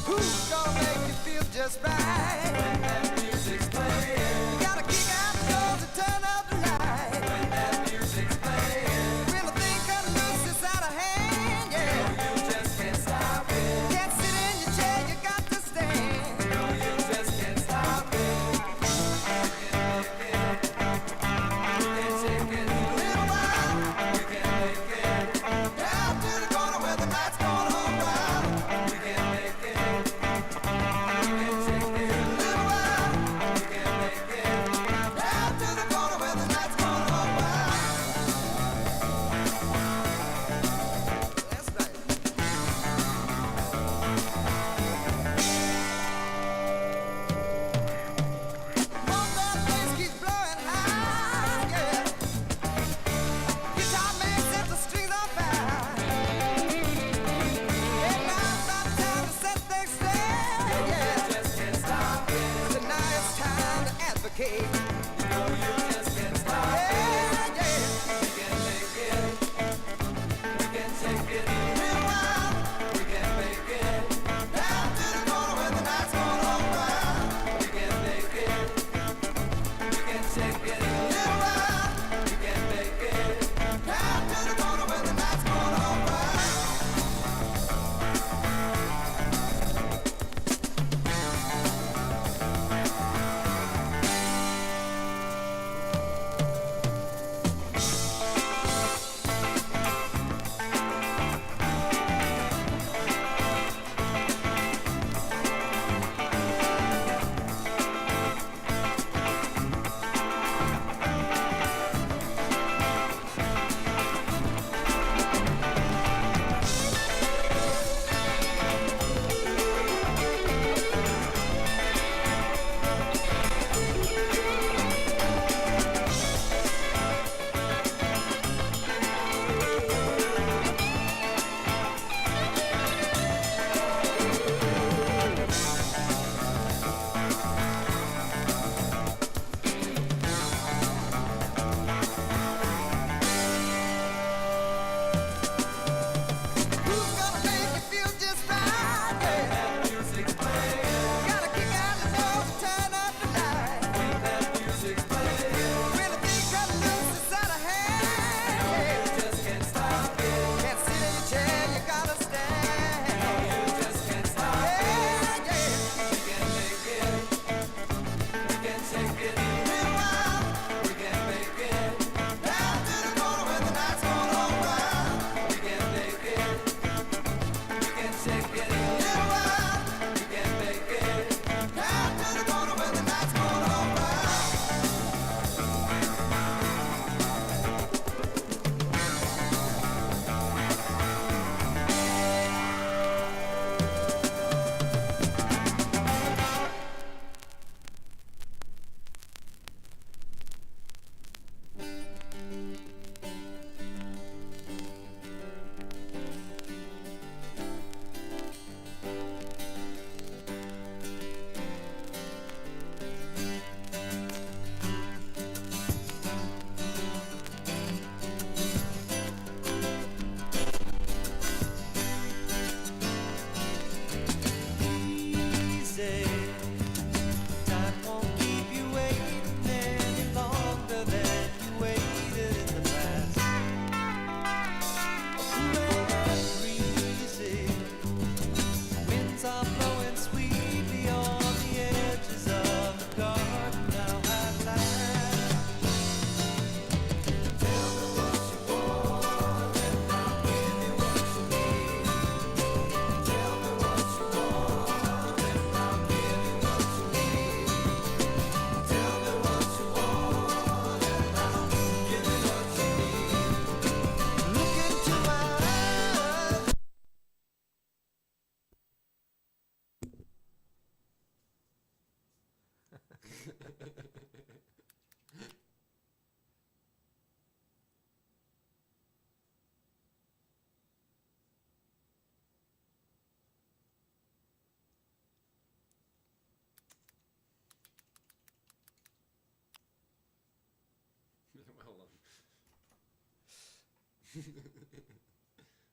Who's gonna make you feel just right when that music's playing? You gotta kick out the doors and turn up the lights.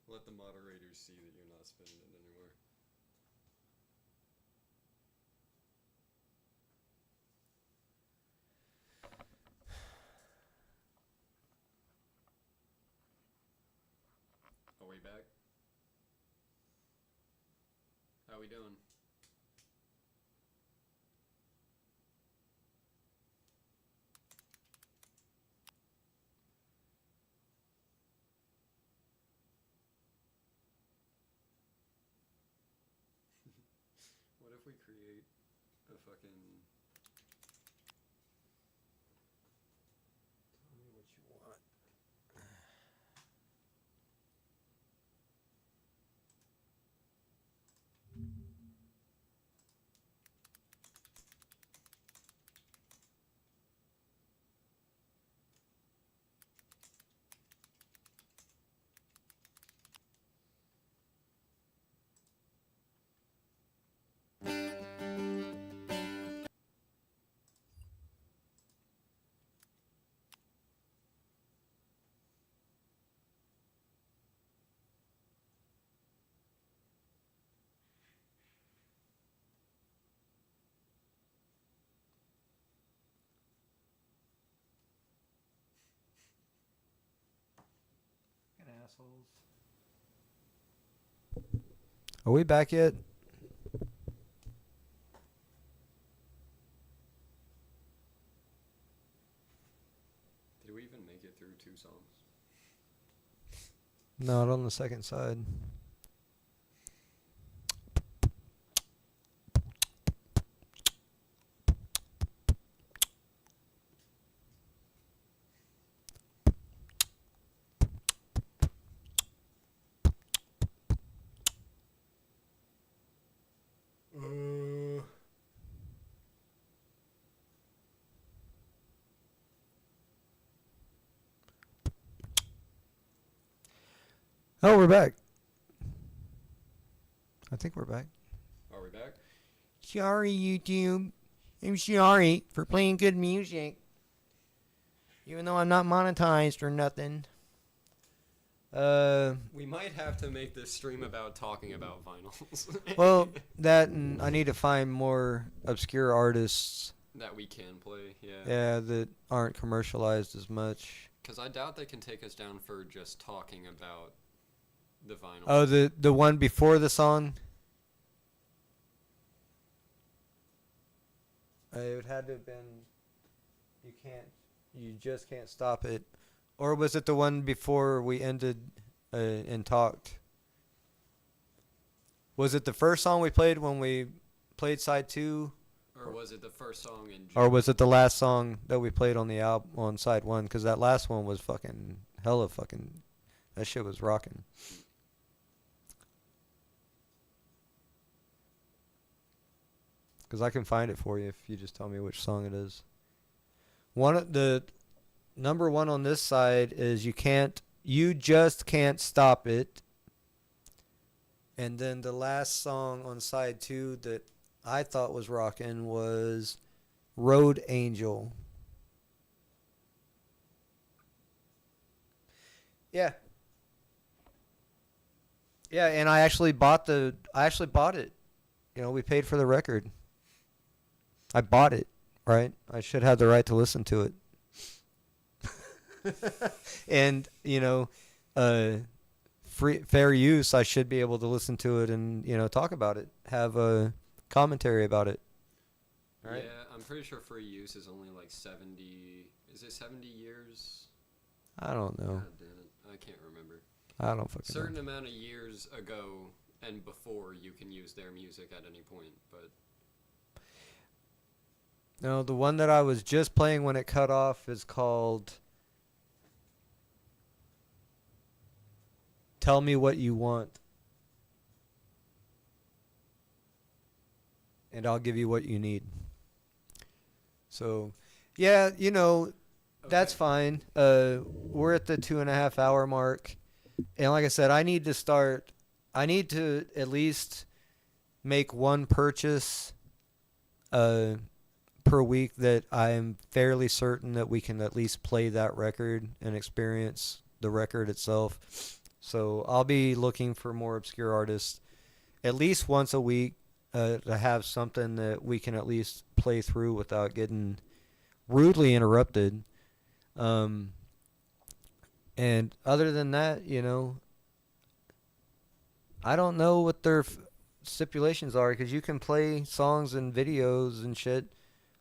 Let the moderators see that you're not spinning it anymore. Are we back? How we doing? What if we create a fucking... Tell me what you want. Assholes. Are we back yet? Did we even make it through 2 songs? Not on the second side. Oh, we're back. I think we're back. Are we back? Sorry, YouTube. I'm sorry for playing good music. Even though I'm not monetized or nothing. We might have to make this stream about talking about vinyls. Well, that and I need to find more obscure artists, that we can play, yeah. yeah, that aren't commercialized as much. Because I doubt they can take us down for just talking about the vinyl. Oh, the one before the song? It would had to have been, you just can't stop it. Or was it the one before we ended and talked? Was it the first song we played when we played side 2? Or was it the first song in Or was it the last song that we played on the album on side 1? Because that last one was fucking hella fucking, that shit was rocking. Because I can find it for you if you just tell me which song it is. One of the number 1 on this side is You Just Can't Stop It. And then the last song on side 2 that I thought was rocking was Road Angel. Yeah. Yeah, and I actually bought it. You know, we paid for the record. I bought it, right? I should have the right to listen to it. And, you know, fair use, I should be able to listen to it and, you know, talk about it, have a commentary about it. Right? Yeah, I'm pretty sure free use is only like 70. Is it 70 years? I don't know. God damn it. I can't remember. I don't fucking Certain know. amount of years ago and before you can use their music at any point, but No, the one that I was just playing when it cut off is called Tell Me What You Want. And I'll give you what you need. So, yeah, you know, that's fine. We're at the 2.5 hour mark. And like I said, I need to at least make one purchase per week that I'm fairly certain that we can at least play that record and experience the record itself. So I'll be looking for more obscure artists at least once a week to have something that we can at least play through without getting rudely interrupted. Um, and other than that, I don't know what their stipulations are because you can play songs and videos and shit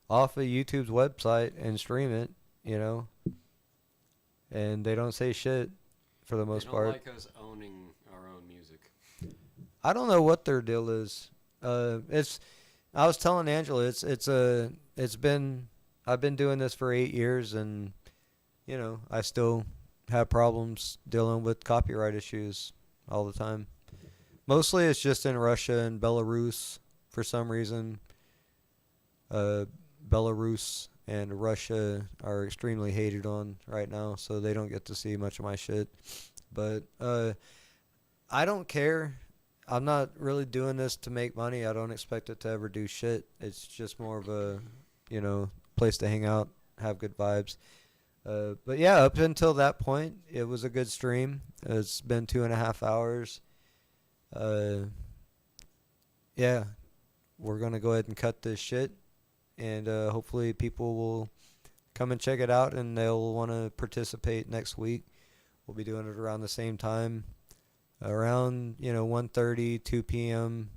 off of YouTube's website and stream it, and they don't say shit for the most They part. don't like us owning our own music. I don't know what their deal is. I was telling Angela I've been doing this for 8 years and I still have problems dealing with copyright issues all the time. Mostly it's just in Russia and Belarus for some reason. Belarus and Russia are extremely hated on right now, so they don't get to see much of my shit. But I don't care. I'm not really doing this to make money. I don't expect it to ever do shit. It's just more of a, place to hang out, have good vibes. But yeah, up until that point, it was a good stream. It's been 2.5 hours. Yeah, we're going to go ahead and cut this shit. And hopefully people will come and check it out and they'll want to participate next week. We'll be doing it around the same time. Around 1:30, 2 p.m.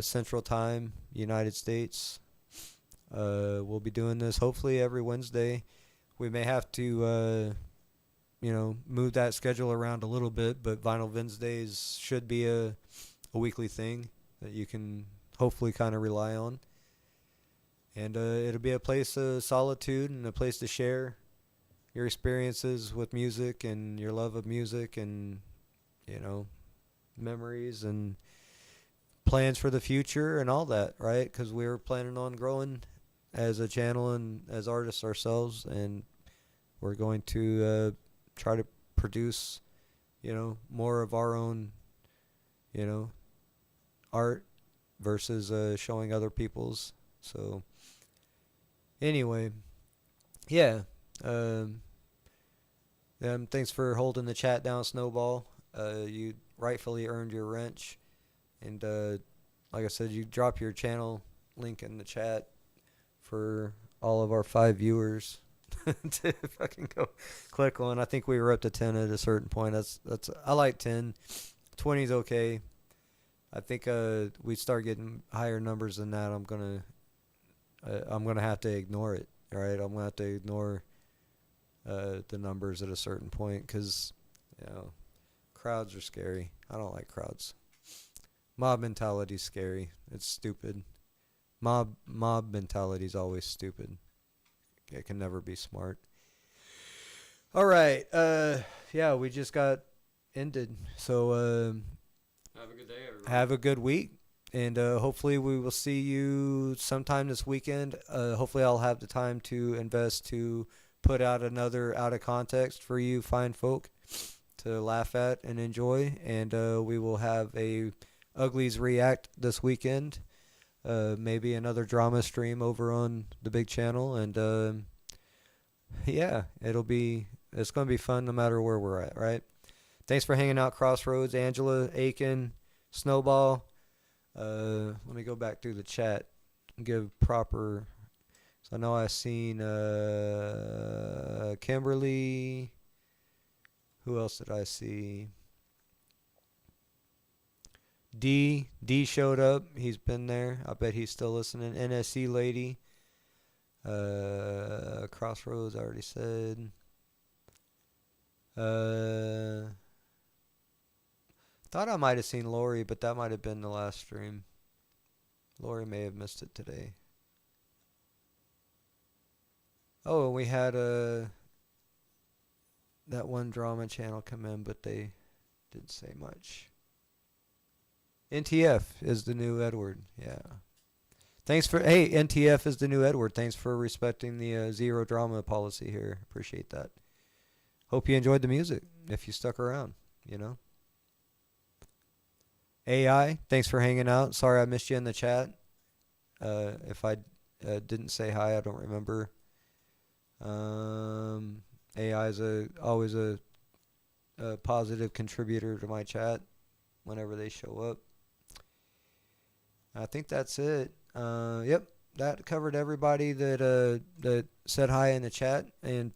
Central Time, United States. We'll be doing this hopefully every Wednesday. We may have to move that schedule around a little bit, but Vinyl Wednesdays should be a weekly thing that you can hopefully kind of rely on. And it'll be a place of solitude and a place to share your experiences with music and your love of music and memories and plans for the future and all that, right? Because we're planning on growing as a channel and as artists ourselves, and we're going to try to produce, more of our own, art versus showing other people's. So, anyway, yeah. Thanks for holding the chat down, Snowball. You rightfully earned your wrench. And like I said, you drop your channel link in the chat for all of our 5 viewers to fucking go click on. I think we were up to 10 at a certain point. That's I like 10. 20 is okay. I think we start getting higher numbers than that. I'm gonna have to ignore it. All right, I'm gonna have to ignore the numbers at a certain point because crowds are scary. I don't like crowds. Mob mentality's scary. It's stupid. Mob mentality is always stupid. It can never be smart. All right. Yeah, we just got ended. So Have a good day, everyone. have a good week. And hopefully we will see you sometime this weekend. Hopefully I'll have the time to invest to put out another Out of Context for you fine folk to laugh at and enjoy. And we will have a Uglies React this weekend. Maybe another drama stream over on the big channel. And yeah, it's going to be fun no matter where we're at, right? Thanks for hanging out, Crossroads, Angela, Aiken, Snowball. Let me go back through the chat and give proper. So I know I've seen Kimberly. Who else did I see? D showed up. He's been there. I bet he's still listening. NSC lady. Crossroads, I already said. Thought I might have seen Lori, but that might have been the last stream. Lori may have missed it today. Oh, we had that one drama channel come in, but they didn't say much. NTF is the new Edward. Yeah. Hey, NTF is the new Edward. Thanks for respecting the zero drama policy here. Appreciate that. Hope you enjoyed the music. If you stuck around, AI, thanks for hanging out. Sorry I missed you in the chat. If I didn't say hi, I don't remember. AI is always a a positive contributor to my chat whenever they show up. I think that's it. Yep, that covered everybody that said hi in the chat, and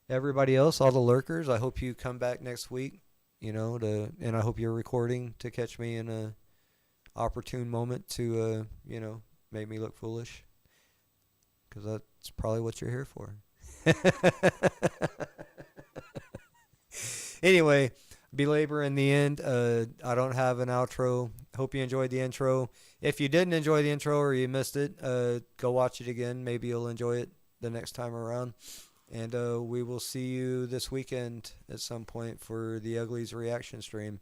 everybody else, all the lurkers. I hope you come back next week. And I hope you're recording to catch me in a opportune moment to make me look foolish, because that's probably what you're here for. Anyway, belabor in the end. I don't have an outro. Hope you enjoyed the intro. If you didn't enjoy the intro or you missed it, go watch it again. Maybe you'll enjoy it the next time around. And we will see you this weekend at some point for the Uglies reaction stream.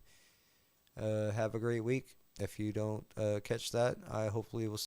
Have a great week. If you don't catch that, I hopefully will